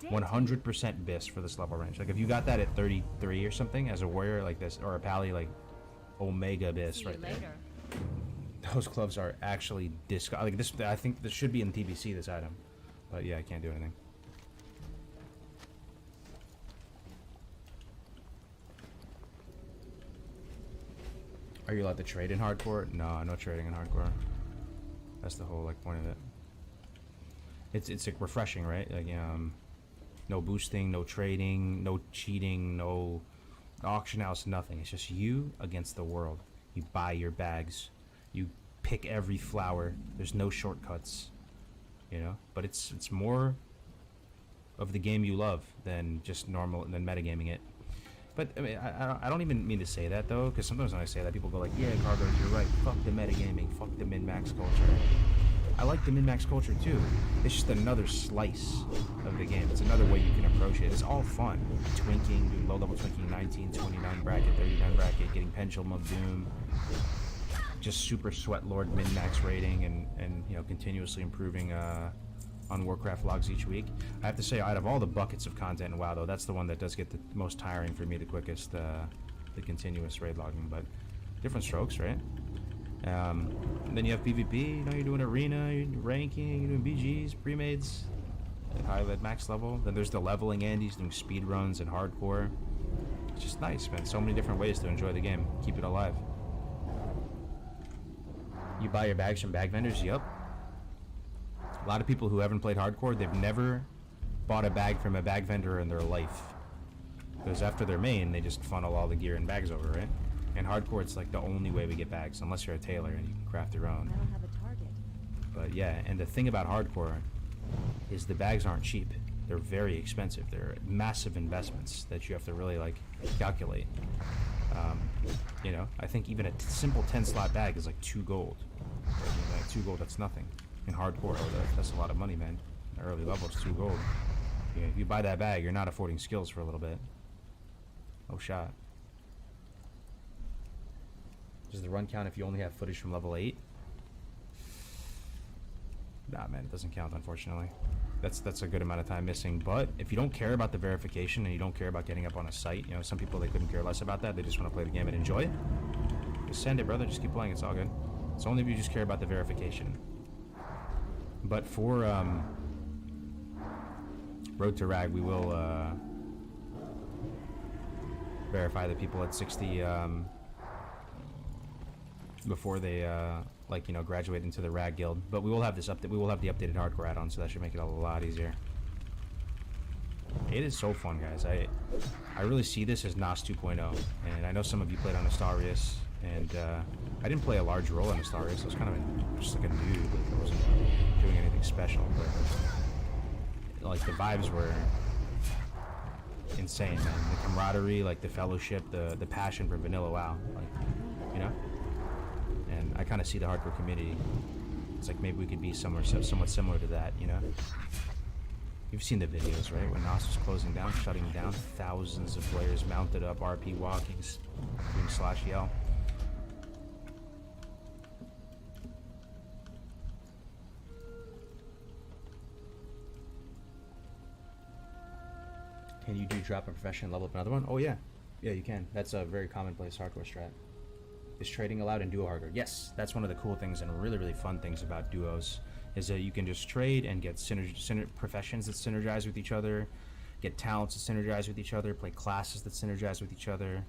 100% BIS for this level range. Like, if you got that at 33 or something as a warrior like this, or a pally, like Omega BIS right there. Those gloves are actually like this. I think this should be in TBC, this item. But yeah, I can't do anything. Are you allowed to trade in hardcore? No, no trading in hardcore. That's the whole like point of it. It's like refreshing, right? Like no boosting, no trading, no cheating, no auction house, nothing. It's just you against the world. You buy your bags, you pick every flower. There's no shortcuts, you know. But it's more of the game you love than just normal than metagaming it. But I mean, I don't even mean to say that though, because sometimes when I say that, people go like, "Yeah, Cargos, you're right. Fuck the metagaming. Fuck the min-max culture." I like the min-max culture too. It's just another slice of the game. It's another way you can approach it. It's all fun. Twinking, doing low-level twinking, 19, 29 bracket, 39 bracket, getting Pendulum of Doom. Just super sweat lord min-max rating and you know, continuously improving on Warcraft logs each week. I have to say, out of all the buckets of content in WoW though, that's the one that does get the most tiring for me the quickest, the continuous raid logging, but different strokes, right? And then you have PvP, you know, you're doing arena, you're doing ranking, you're doing BGs, pre-mades at max level. Then there's the leveling Andes, doing speed runs and hardcore. It's just nice, man. So many different ways to enjoy the game, keep it alive. You buy your bags from bag vendors? Yup. A lot of people who haven't played hardcore, they've never bought a bag from a bag vendor in their life. Because after their main, they just funnel all the gear and bags over, right? And hardcore, it's like the only way we get bags, unless you're a tailor and you can craft your own. I don't have a target. But yeah, and the thing about hardcore is the bags aren't cheap. They're very expensive. They're massive investments that you have to really like calculate. You know, I think even a simple 10-slot bag is like 2 gold. I mean, like 2 gold, that's nothing. In hardcore, that's a lot of money, man. Early level, it's 2 gold. Yeah, if you buy that bag, you're not affording skills for a little bit. Oh shot. Does the run count if you only have footage from level 8? Nah, man, it doesn't count, unfortunately. That's a good amount of time missing. But if you don't care about the verification and you don't care about getting up on a site, you know, some people, they couldn't care less about that. They just want to play the game and enjoy it. Just send it, brother. Just keep playing. It's all good. It's only if you just care about the verification. But for Road to Rag, we will verify the people at 60 before they like, you know, graduate into the Rag Guild. But we will have this update. We will have the updated hardcore add-on, so that should make it a lot easier. It is so fun, guys. I really see this as NOS 2.0, and I know some of you played on Astarius, and I didn't play a large role in Astarius. I was kind of just like a dude. Like, I wasn't doing anything special, but like the vibes were insane, man. The camaraderie, like the fellowship, the passion for vanilla WoW, like, you know. And I kind of see the hardcore community. It's like maybe we could be somewhat similar to that, you know. You've seen the videos, right? When NOS was closing down, shutting down, thousands of players mounted up, RP walking, doing slash yell. Can you do drop a profession and level up another one? Oh yeah. Yeah, you can. That's a very commonplace hardcore strat. Is trading allowed in duo hardcore? Yes, that's one of the cool things and really, really fun things about duos, is that you can just trade and get professions that synergize with each other, get talents that synergize with each other, play classes that synergize with each other,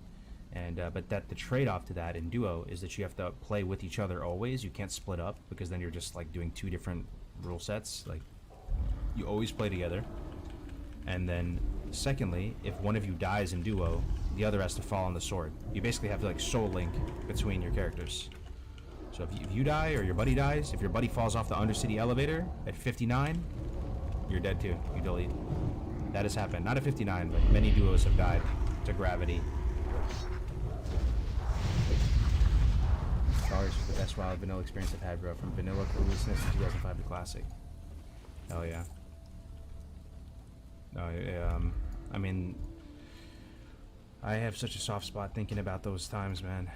and but that the trade-off to that in duo is that you have to play with each other always. You can't split up, because then you're just like doing 2 different rule sets. Like, you always play together, and then secondly, if one of you dies in duo, the other has to fall on the sword. You basically have to like soul link between your characters. So if you die or your buddy dies, if your buddy falls off the Undercity elevator at 59, you're dead too. You delete. That has happened. Not at 59, but many duos have died to gravity. Stars was the best wild vanilla experience I've had, bro. From vanilla cluelessness to 2005 to classic. Hell yeah. No, I mean, I have such a soft spot thinking about those times, man.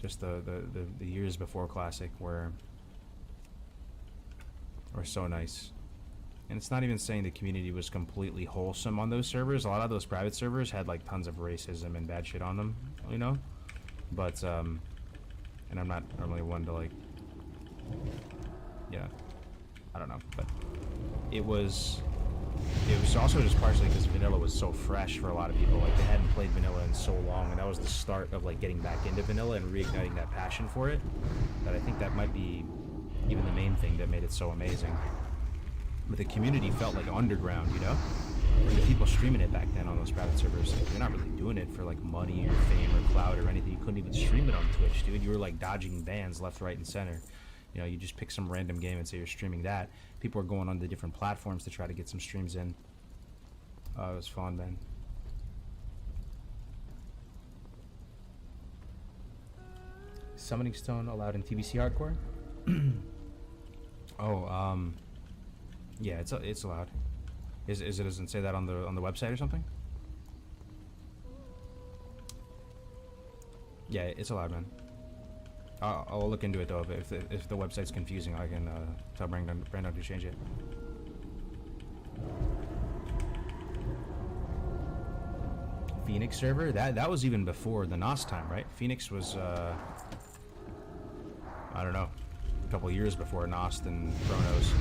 Just the years before Classic were so nice. And it's not even saying the community was completely wholesome on those servers. A lot of those private servers had like tons of racism and bad shit on them, you know? But, and I'm not normally one to like, yeah, I don't know, but it was also just partially because vanilla was so fresh for a lot of people. Like, they hadn't played vanilla in so long, and that was the start of like getting back into vanilla and reigniting that passion for it. That I think that might be even the main thing that made it so amazing. But the community felt like underground, you know? And the people streaming it back then on those private servers, like, you're not really doing it for like money or fame or clout or anything. You couldn't even stream it on Twitch, dude. You were like dodging bans left, right, and center. You know, you just pick some random game and say you're streaming that. People are going on the different platforms to try to get some streams in. Oh, it was fun, man. Summoning Stone allowed in TBC Hardcore? Oh, yeah, it's allowed. Is it doesn't say that on the website or something? Yeah, it's allowed, man. I'll look into it though. If the website's confusing, I can tell Brandon to change it. Phoenix server? That was even before the NOS time, right? Phoenix was I don't know, a couple years before NOS and Chronos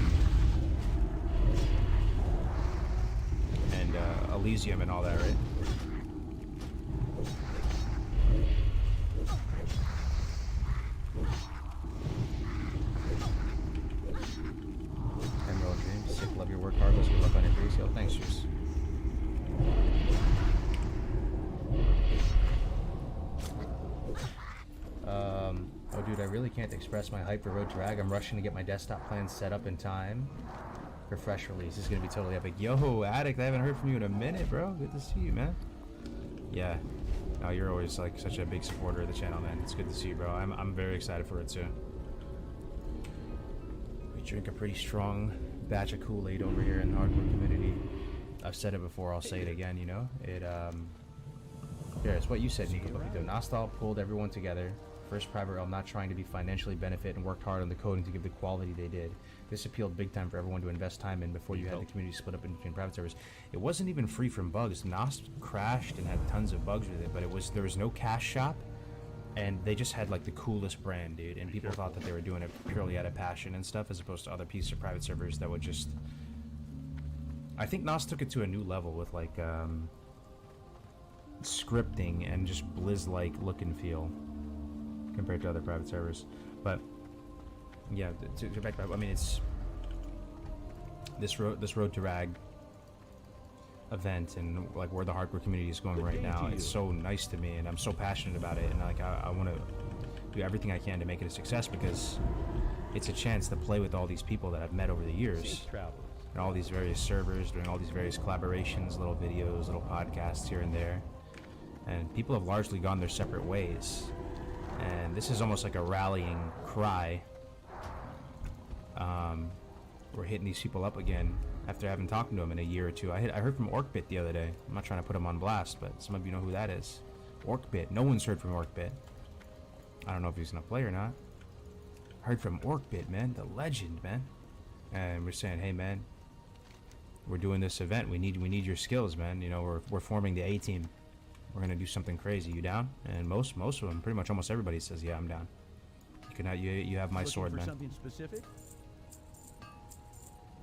and Elysium and all that, right? Emerald Dreams, sick, love your work hard, let's good luck on your pre-sale. Thanks, Juice. Oh dude, I really can't express my hype for Road to Rag. I'm rushing to get my desktop plans set up in time for fresh release. This is gonna be totally epic. Yo, Addict, I haven't heard from you in a minute, bro. Good to see you, man. Yeah. No, you're always like such a big supporter of the channel, man. It's good to see you, bro. I'm very excited for it too. We drink a pretty strong batch of Kool-Aid over here in the hardcore community. I've said it before, I'll say it again, you know? Yeah, it's what you said, Nico. Nostal pulled everyone together. First private realm, not trying to be financially benefit, and worked hard on the coding to give the quality they did. This appealed big time for everyone to invest time in before you had the community split up in between private servers. It wasn't even free from bugs. NOS crashed and had tons of bugs with it, but there was no cash shop, and they just had like the coolest brand, dude. And people thought that they were doing it purely out of passion and stuff, as opposed to other pieces of private servers that would just. I think NOS took it to a new level with like scripting and just Blizz-like look and feel compared to other private servers. But yeah, to back up, I mean, it's this road to Rag event and like where the hardcore community is going right now. It's so nice to me, and I'm so passionate about it, and like I want to do everything I can to make it a success, because it's a chance to play with all these people that I've met over the years, and all these various servers, doing all these various collaborations, little videos, little podcasts here and there, and people have largely gone their separate ways. And this is almost like a rallying cry. We're hitting these people up again after I haven't talked to them in a year or two. I heard from Orcbit the other day. I'm not trying to put him on blast, but some of you know who that is. Orcbit. No one's heard from Orcbit. I don't know if he's gonna play or not. Heard from Orcbit, man, the legend, man. And we're saying, hey, man, we're doing this event. We need your skills, man. You know, we're forming the A team. We're gonna do something crazy. You down? And most of them, pretty much almost everybody says, yeah, I'm down. You have my sword, man. Something specific?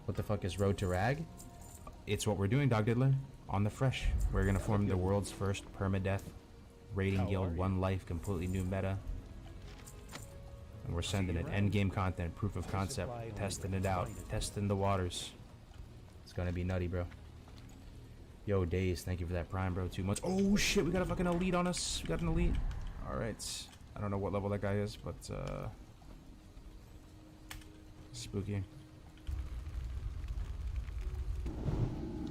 What the fuck is Road to Rag? It's what we're doing, Dog Diddler. On the fresh, we're gonna form the world's first permadeath raiding guild, one life, completely new meta. And we're sending it endgame content, proof of concept, testing it out, testing the waters. It's gonna be nutty, bro. Yo, Days, thank you for that prime, bro. 2 months. Oh shit, we got a fucking elite on us. We got an elite. Alright. I don't know what level that guy is, but spooky.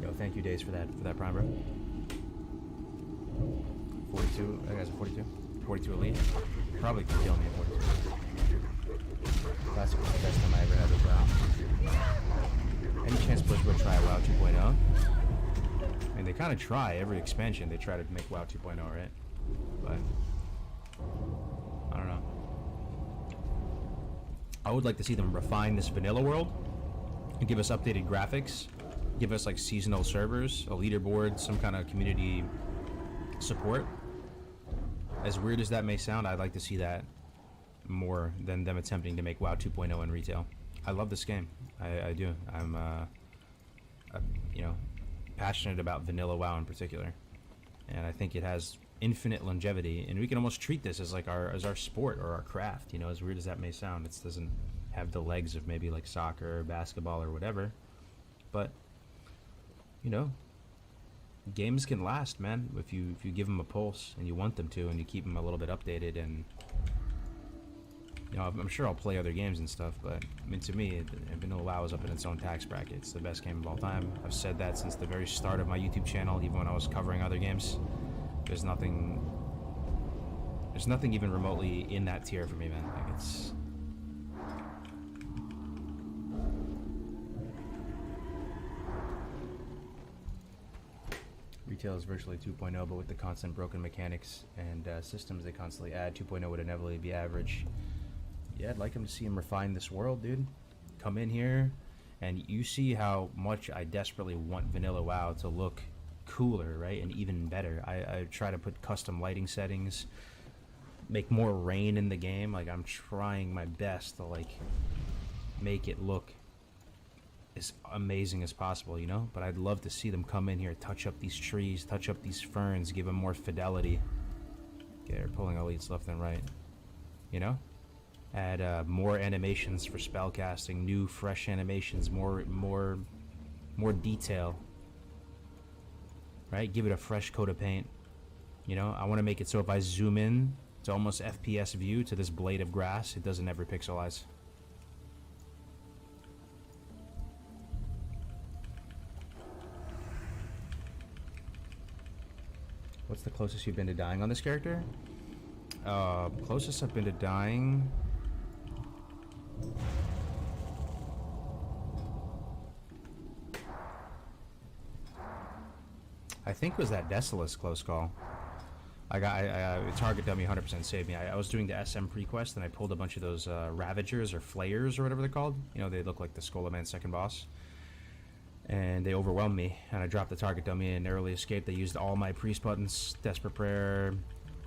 Yo, thank you, Days, for that prime, bro. 42. That guy's a 42. 42 elite. Probably could kill me at 42. Classic was the best time I ever had with WoW. Any chance Blizz would try WoW 2.0? I mean, they kind of try every expansion. They try to make WoW 2.0, right? But I don't know. I would like to see them refine this vanilla world and give us updated graphics, give us like seasonal servers, a leaderboard, some kind of community support. As weird as that may sound, I'd like to see that more than them attempting to make WoW 2.0 in retail. I love this game. I do. I'm you know, passionate about vanilla WoW in particular, and I think it has infinite longevity, and we can almost treat this as like our sport or our craft, you know, as weird as that may sound. It doesn't have the legs of maybe like soccer or basketball or whatever, but you know, games can last, man, if you give them a pulse and you want them to, and you keep them a little bit updated. And you know, I'm sure I'll play other games and stuff, but I mean, to me, vanilla WoW is up in its own tax bracket. It's the best game of all time. I've said that since the very start of my YouTube channel, even when I was covering other games. There's There's nothing even remotely in that tier for me, man. Like, it's... Retail is virtually 2.0, but with the constant broken mechanics and systems they constantly add, 2.0 would inevitably be average. Yeah, I'd like him to see him refine this world, dude. Come in here, and you see how much I desperately want Vanilla WoW to look cooler, right? And even better. I try to put custom lighting settings, make more rain in the game. Like, I'm trying my best to, like, make it look as amazing as possible, you know? But I'd love to see them come in here, touch up these trees, touch up these ferns, give them more fidelity. Okay, they're pulling elites left and right, you know? Add more animations for spellcasting, new fresh animations, more detail, right? Give it a fresh coat of paint, you know? I want to make it so if I zoom in to almost FPS view to this blade of grass, it doesn't ever pixelize. What's the closest you've been to dying on this character? Closest I've been to dying... I think was that Desolus close call. I target dummy 100% saved me. I was doing the SM prequest and I pulled a bunch of those Ravagers or Flayers or whatever they're called. You know, they look like the Skull of Man's second boss. And they overwhelmed me, and I dropped the target dummy in early escape. They used all my priest buttons, Desperate Prayer,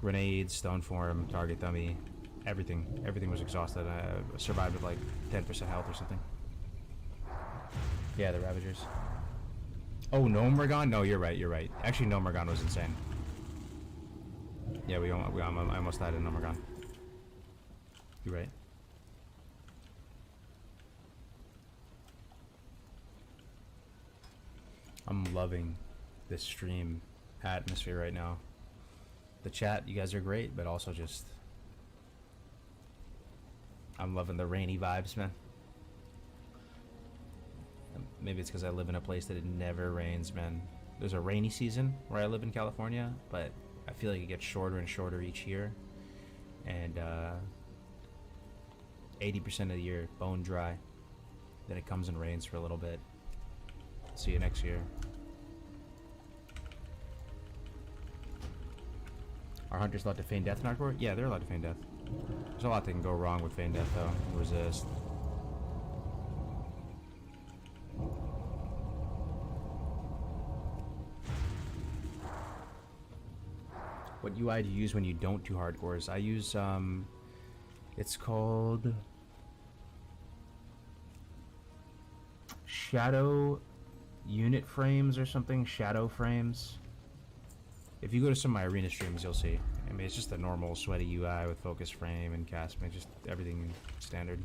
grenades, Stone Form, target dummy, everything. Everything was exhausted. I survived with like 10% health or something. Yeah, the Ravagers. Oh, Nomergon? No, you're right, you're right. Actually, Nomergon was insane. Yeah, I almost died in Nomergon. You're right. I'm loving this stream atmosphere right now. The chat, you guys are great, but also just... I'm loving the rainy vibes, man. Maybe it's because I live in a place that it never rains, man. There's a rainy season where I live in California, but I feel like it gets shorter and shorter each year. And 80% of the year, bone dry. Then it comes and rains for a little bit. See you next year. Are hunters allowed to feign death in hardcore? Yeah, they're allowed to feign death. There's a lot that can go wrong with feign death, though. Resist. What UI do you use when you don't do hardcores? I use, it's called... Shadow Unit Frames or something? Shadow Frames? If you go to some of my arena streams, you'll see. I mean, it's just a normal sweaty UI with focus frame and cast, just everything standard.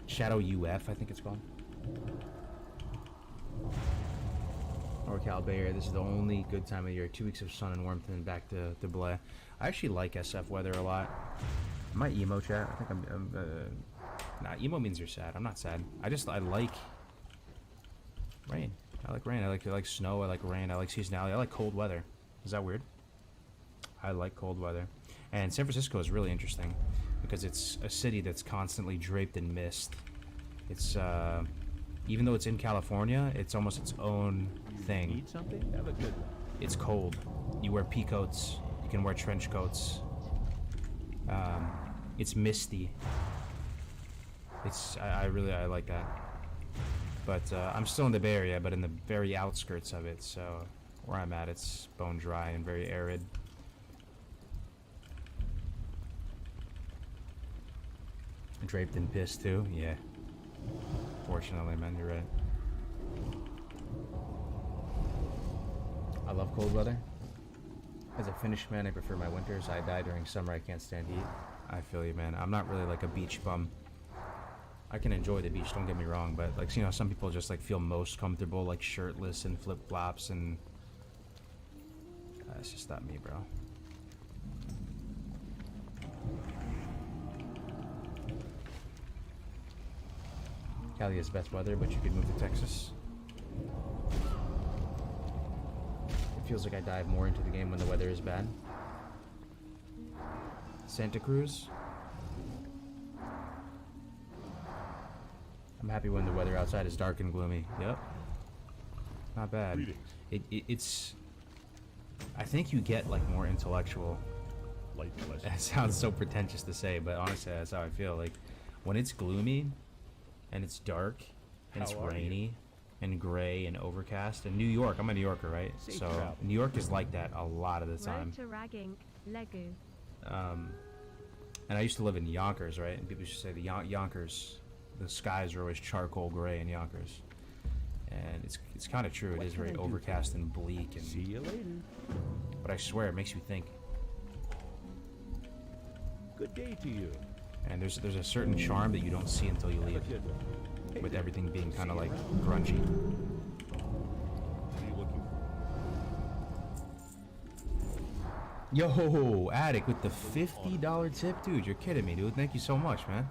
Shadow UF, I think it's called. NorCal Bay Area, this is the only good time of year. 2 weeks of sun and warmth and back to Belay. I actually like SF weather a lot. Am I emo, chat? I think I'm nah, emo means you're sad. I'm not sad. I like rain. I like rain. I like snow. I like rain. I like seasonality. I like cold weather. Is that weird? I like cold weather. And San Francisco is really interesting because it's a city that's constantly draped in mist. It's even though it's in California, it's almost its own thing. Need something? Have a good one. It's cold. You wear pea coats. You can wear trench coats. It's misty. I really like that. But I'm still in the Bay Area, but in the very outskirts of it. So where I'm at, it's bone dry and very arid. Draped in piss too. Yeah. Fortunately, man, you're right. I love cold weather. As a Finnish man, I prefer my winters. I die during summer. I can't stand heat. I feel you, man. I'm not really like a beach bum. I can enjoy the beach, don't get me wrong, but like, you know, some people just like feel most comfortable like shirtless and flip-flops, and it's just not me, bro. Cali is best weather, but you could move to Texas. If feels like I dive more into the game when the weather is bad. Santa Cruz. I'm happy when the weather outside is dark and gloomy. Yep. Not bad. It's... I think you get, like, more intellectual. It sounds so pretentious to say, but honestly, that's how I feel. Like, when it's gloomy, and it's dark, and it's rainy, and gray, and overcast, and New York, I'm a New Yorker, right? So, New York is like that a lot of the time. Road to ragging, Legu. And I used to live in Yonkers, right? And people used to say the Yonkers, the skies are always charcoal gray in Yonkers. And it's kind of true. It is very overcast and bleak. And See you later. but I swear, it makes you think. Good day to you. And there's a certain charm that you don't see until you leave, Good one. Hey with there. everything being kind of See like you grungy. What are you looking for? Yo, Attic with the $50 tip, dude. You're kidding me, dude. Thank you so much, man.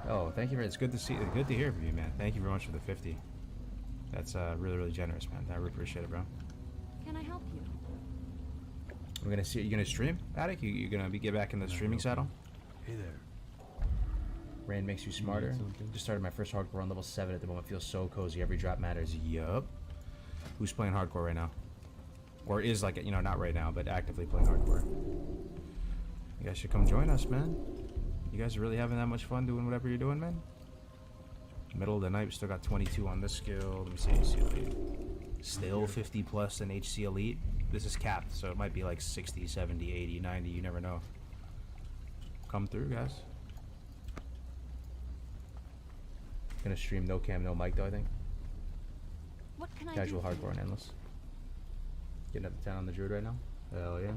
Oh, thank you. It's good to see. Good to hear from you, man. Thank you very much for the 50. That's really, really generous, man. I really appreciate it, bro. Can I help you? We're gonna see. You gonna stream, Attic? You gonna get back in the streaming saddle? Hey there. Rain makes you smarter. Just started my first hardcore on level 7 at the moment. Feels so cozy. Every drop matters. Yup. Who's playing hardcore right now? Or is like, you know, not right now, but actively playing hardcore. You guys should come join us, man. You guys are really having that much fun doing whatever you're doing, man? Middle of the night, we still got 22 on this skill. Let me see, HC Elite. Still 50 plus in HC Elite. This is capped, so it might be like 60, 70, 80, 90. You never know. Come through, guys. Gonna stream no cam, no mic, though, I think. What can I Casual, do? hardcore, and endless. Getting up to town on the Druid right now? Hell yeah.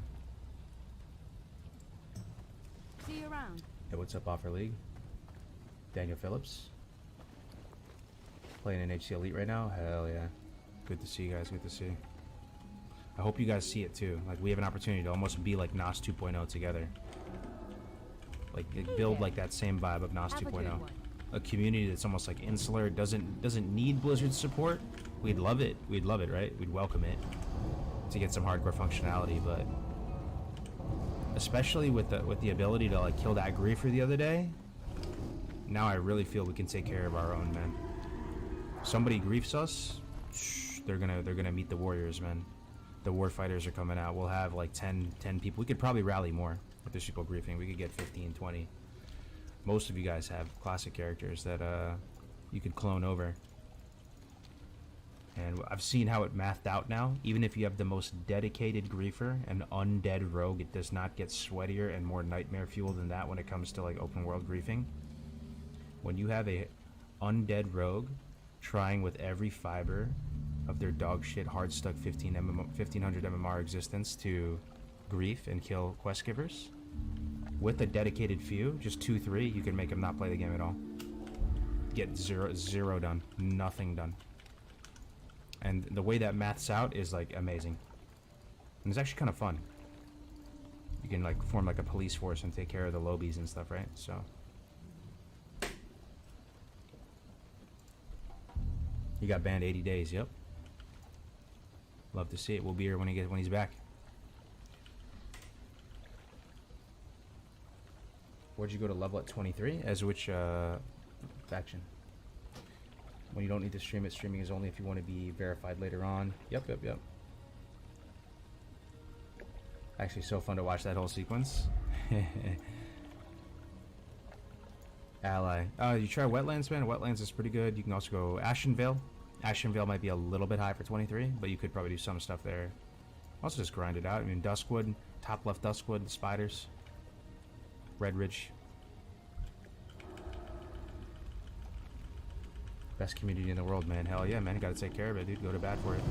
See you around. Hey, what's up, Offer League? Daniel Phillips. Playing in HC Elite right now? Hell yeah. Good to see you guys, good to see. I hope you guys see it too. Like, we have an opportunity to almost be like NOS 2.0 together. Like, build like that same vibe of NOS Have a 2.0. good one. A community that's almost like insular, doesn't need Blizzard support. We'd love it. We'd love it, right? We'd welcome it to get some hardcore functionality, but especially with the ability to like kill that griefer the other day, now I really feel we can take care of our own, man. Somebody griefs us, they're gonna meet the warriors, man. The war fighters are coming out. We'll have like 10 people. We could probably rally more if there's people griefing. We could get 15, 20. Most of you guys have classic characters that you could clone over. And I've seen how it mathed out now. Even if you have the most dedicated griefer and undead rogue, it does not get sweatier and more nightmare fuel than that when it comes to like open world griefing. When you have a undead rogue trying with every fiber of their dog shit hard stuck 1500 MMR existence to grief and kill quest givers, with a dedicated few, just 2-3, you can make them not play the game at all. Get zero done, nothing done. And the way that maths out is like amazing. And it's actually kind of fun. You can like form like a police force and take care of the lobies and stuff, right? So he got banned 80 days, yep. Love to see it. We'll be here when he's back. Where'd you go to level at 23? As which faction? When you don't need to stream it, streaming is only if you want to be verified later on. Yep. Actually, so fun to watch that whole sequence. Ally. You try Wetlands, man. Wetlands is pretty good. You can also go Ashenvale. Ashenvale might be a little bit high for 23, but you could probably do some stuff there. Also just grind it out. I mean, Duskwood, top left Duskwood, the spiders. Red Ridge. Best community in the world, man. Hell yeah, man. You gotta take care of it, dude. Go to bat for it.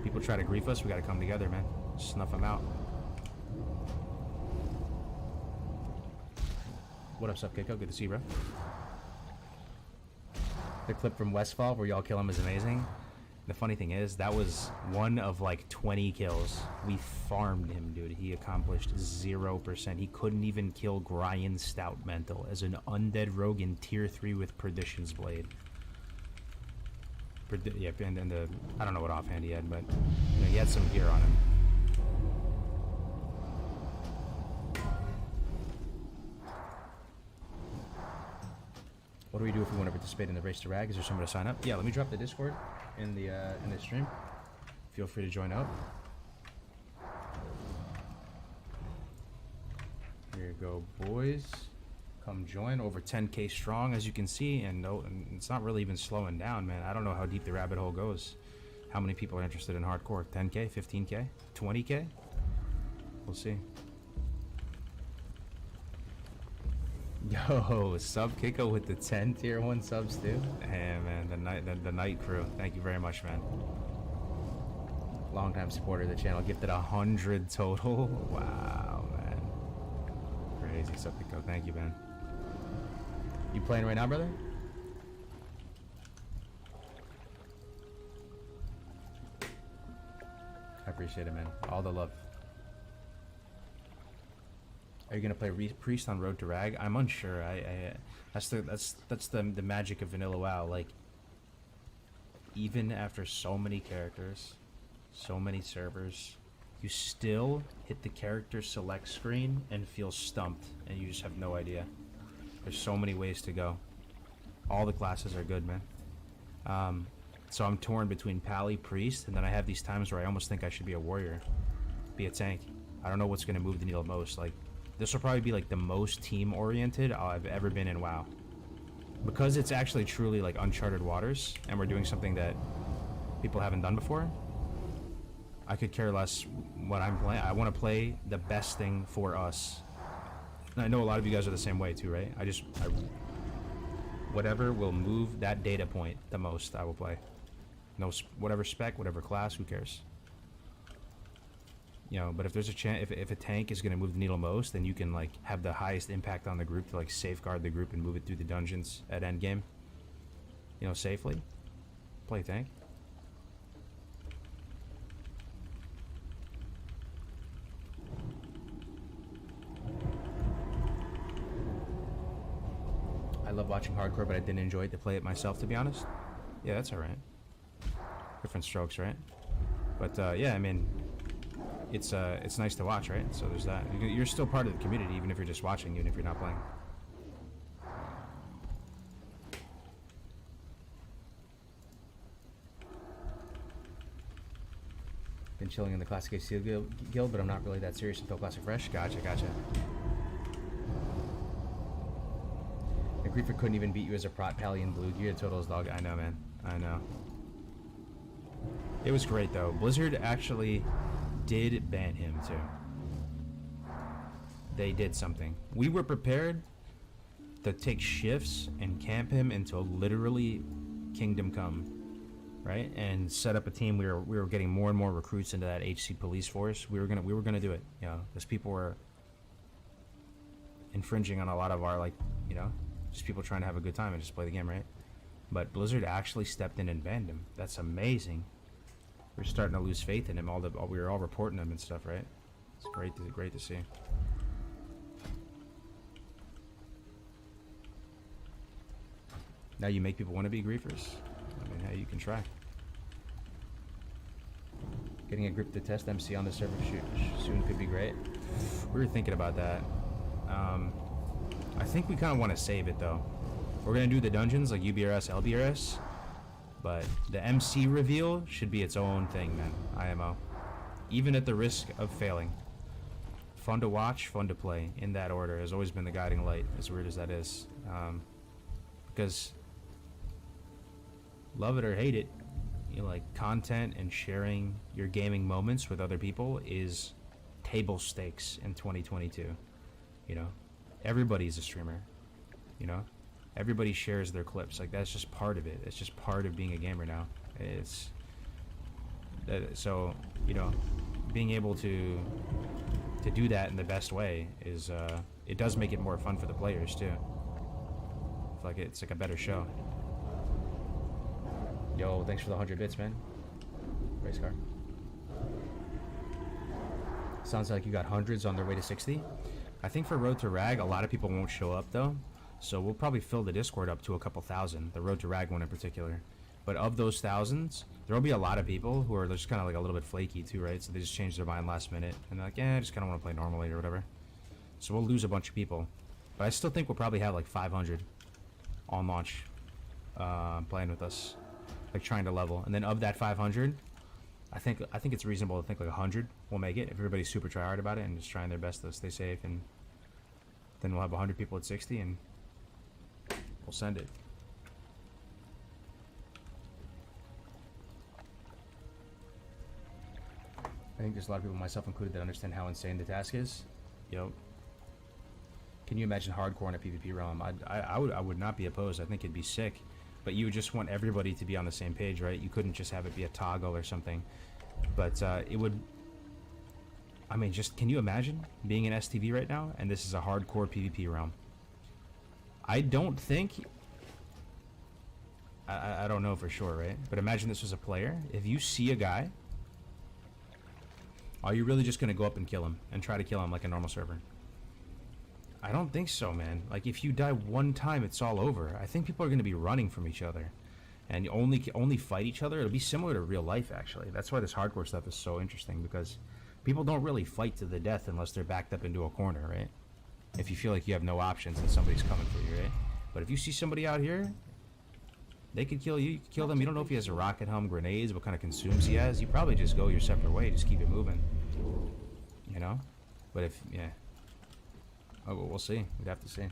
People try to grief us, we gotta come together, man. Snuff them out. What up, Sup Keiko? Good to see you, bro. The clip from Westfall where y'all kill him is amazing. The funny thing is, that was one of like 20 kills. We farmed him, dude. He accomplished 0%. He couldn't even kill Gryan Stoutmental as an undead rogue in tier 3 with Perdition's Blade. Yeah, and the I don't know what offhand he had, but you know, he had some gear on him. What do we do if we want to participate in the race to rag? Is there somebody to sign up? Yeah, let me drop the Discord in the stream. Feel free to join up. Here you go, boys. Come join. Over 10k strong, as you can see, and no, and it's not really even slowing down, man. I don't know how deep the rabbit hole goes. How many people are interested in hardcore? 10k, 15k, 20k? We'll see. Yo, sub Kiko with the 10 tier 1 subs too. Hey man, the night crew. Thank you very much, man. Longtime supporter of the channel, gifted 100 total. Wow, man. Crazy sub Kiko. Thank you, man. You playing right now, brother? I appreciate it, man. All the love. Are you gonna play Priest on Road to Rag? I'm unsure. That's the magic of vanilla WoW. Like, even after so many characters, so many servers, you still hit the character select screen and feel stumped, and you just have no idea. There's so many ways to go. All the classes are good, man. So I'm torn between Pally, Priest, and then I have these times where I almost think I should be a warrior, be a tank. I don't know what's gonna move the needle most. Like, this will probably be like the most team-oriented I've ever been in WoW. Because it's actually truly like uncharted waters, and we're doing something that people haven't done before, I could care less what I'm playing. I want to play the best thing for us. And I know a lot of you guys are the same way too, right? Whatever will move that data point the most, I will play. No, whatever spec, whatever class, who cares? You know, but if there's a chance, if a tank is going to move the needle most, then you can like have the highest impact on the group to like safeguard the group and move it through the dungeons at endgame, you know, safely. Play tank. I love watching hardcore, but I didn't enjoy it to play it myself, to be honest. Yeah, that's alright. Different strokes, right? But yeah, I mean, it's nice to watch, right? So there's that. You're still part of the community, even if you're just watching, even if you're not playing. Been chilling in the Classic AC Guild, but I'm not really that serious until Classic Fresh. Gotcha. The Griefer couldn't even beat you as a prot pally in blue gear. Totals dog. I know, man. I know. It was great though. Blizzard actually did ban him too. They did something. We were prepared to take shifts and camp him until literally Kingdom Come, right? And set up a team. We were getting more and more recruits into that HC police force. We were gonna do it. You know, because people were infringing on a lot of our, like, you know, just people trying to have a good time and just play the game, right? But Blizzard actually stepped in and banned him. That's amazing. We're starting to lose faith in him. We were all reporting him and stuff, right? It's great to see. Now you make people want to be griefers. I mean, hey, you can try. Getting a group to test MC on the server soon could be great. We were thinking about that. I think we kind of want to save it though. We're gonna do the dungeons like UBRS, LBRS, but the MC reveal should be its own thing, man. IMO. Even at the risk of failing. Fun to watch, fun to play, in that order has always been the guiding light, as weird as that is. Because love it or hate it, you know, like, content and sharing your gaming moments with other people is table stakes in 2022. You know, everybody's a streamer. You know, everybody shares their clips. Like, that's just part of it. It's just part of being a gamer now. It's so, you know, being able to do that in the best way is it does make it more fun for the players too. It's like a better show. Yo, thanks for the 100 bits, man. Race car. Sounds like you got hundreds on their way to 60. I think for Road to Rag, a lot of people won't show up though, so we'll probably fill the Discord up to a couple thousand. The Road to Rag one in particular. But of those thousands, there will be a lot of people who are just kind of like a little bit flaky too, right? So they just change their mind last minute and they're like, yeah, I just kind of want to play normally or whatever. So we'll lose a bunch of people, but I still think we'll probably have like 500 on launch playing with us, like trying to level. And then of that 500, I think it's reasonable to think like 100 will make it if everybody's super try hard about it and just trying their best to stay safe. And then we'll have 100 people at 60 and we'll send it. I think there's a lot of people, myself included, that understand how insane the task is. Yep. Can you imagine hardcore in a PvP realm? I would not be opposed. I think it'd be sick. But you would just want everybody to be on the same page, right? You couldn't just have it be a toggle or something. But it would... I mean, just can you imagine being in STV right now and this is a hardcore PvP realm? I don't think... I don't know for sure, right? But imagine this was a player. If you see a guy, are you really just going to go up and kill him and try to kill him like a normal server? I don't think so, man. Like, if you die one time, it's all over. I think people are going to be running from each other and only fight each other. It'll be similar to real life, actually. That's why this hardcore stuff is so interesting, because people don't really fight to the death unless they're backed up into a corner, right? If you feel like you have no options and somebody's coming for you, right? But if you see somebody out here, they could kill you. You could kill them. You don't know if he has a rocket helm, grenades, what kind of consumes he has. You probably just go your separate way. Just keep it moving. You know? But if, yeah. Oh, well, we'll see. We'd have to see.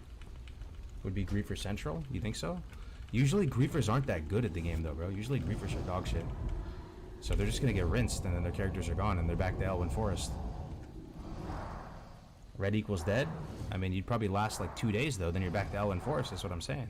Would be Griefer Central? You think so? Usually Griefers aren't that good at the game, though, bro. Usually Griefers are dog shit. So they're just gonna get rinsed, and then their characters are gone, and they're back to Elwyn Forest. Red equals dead? I mean, you'd probably last like 2 days, though. Then you're back to Elwyn Forest. That's what I'm saying.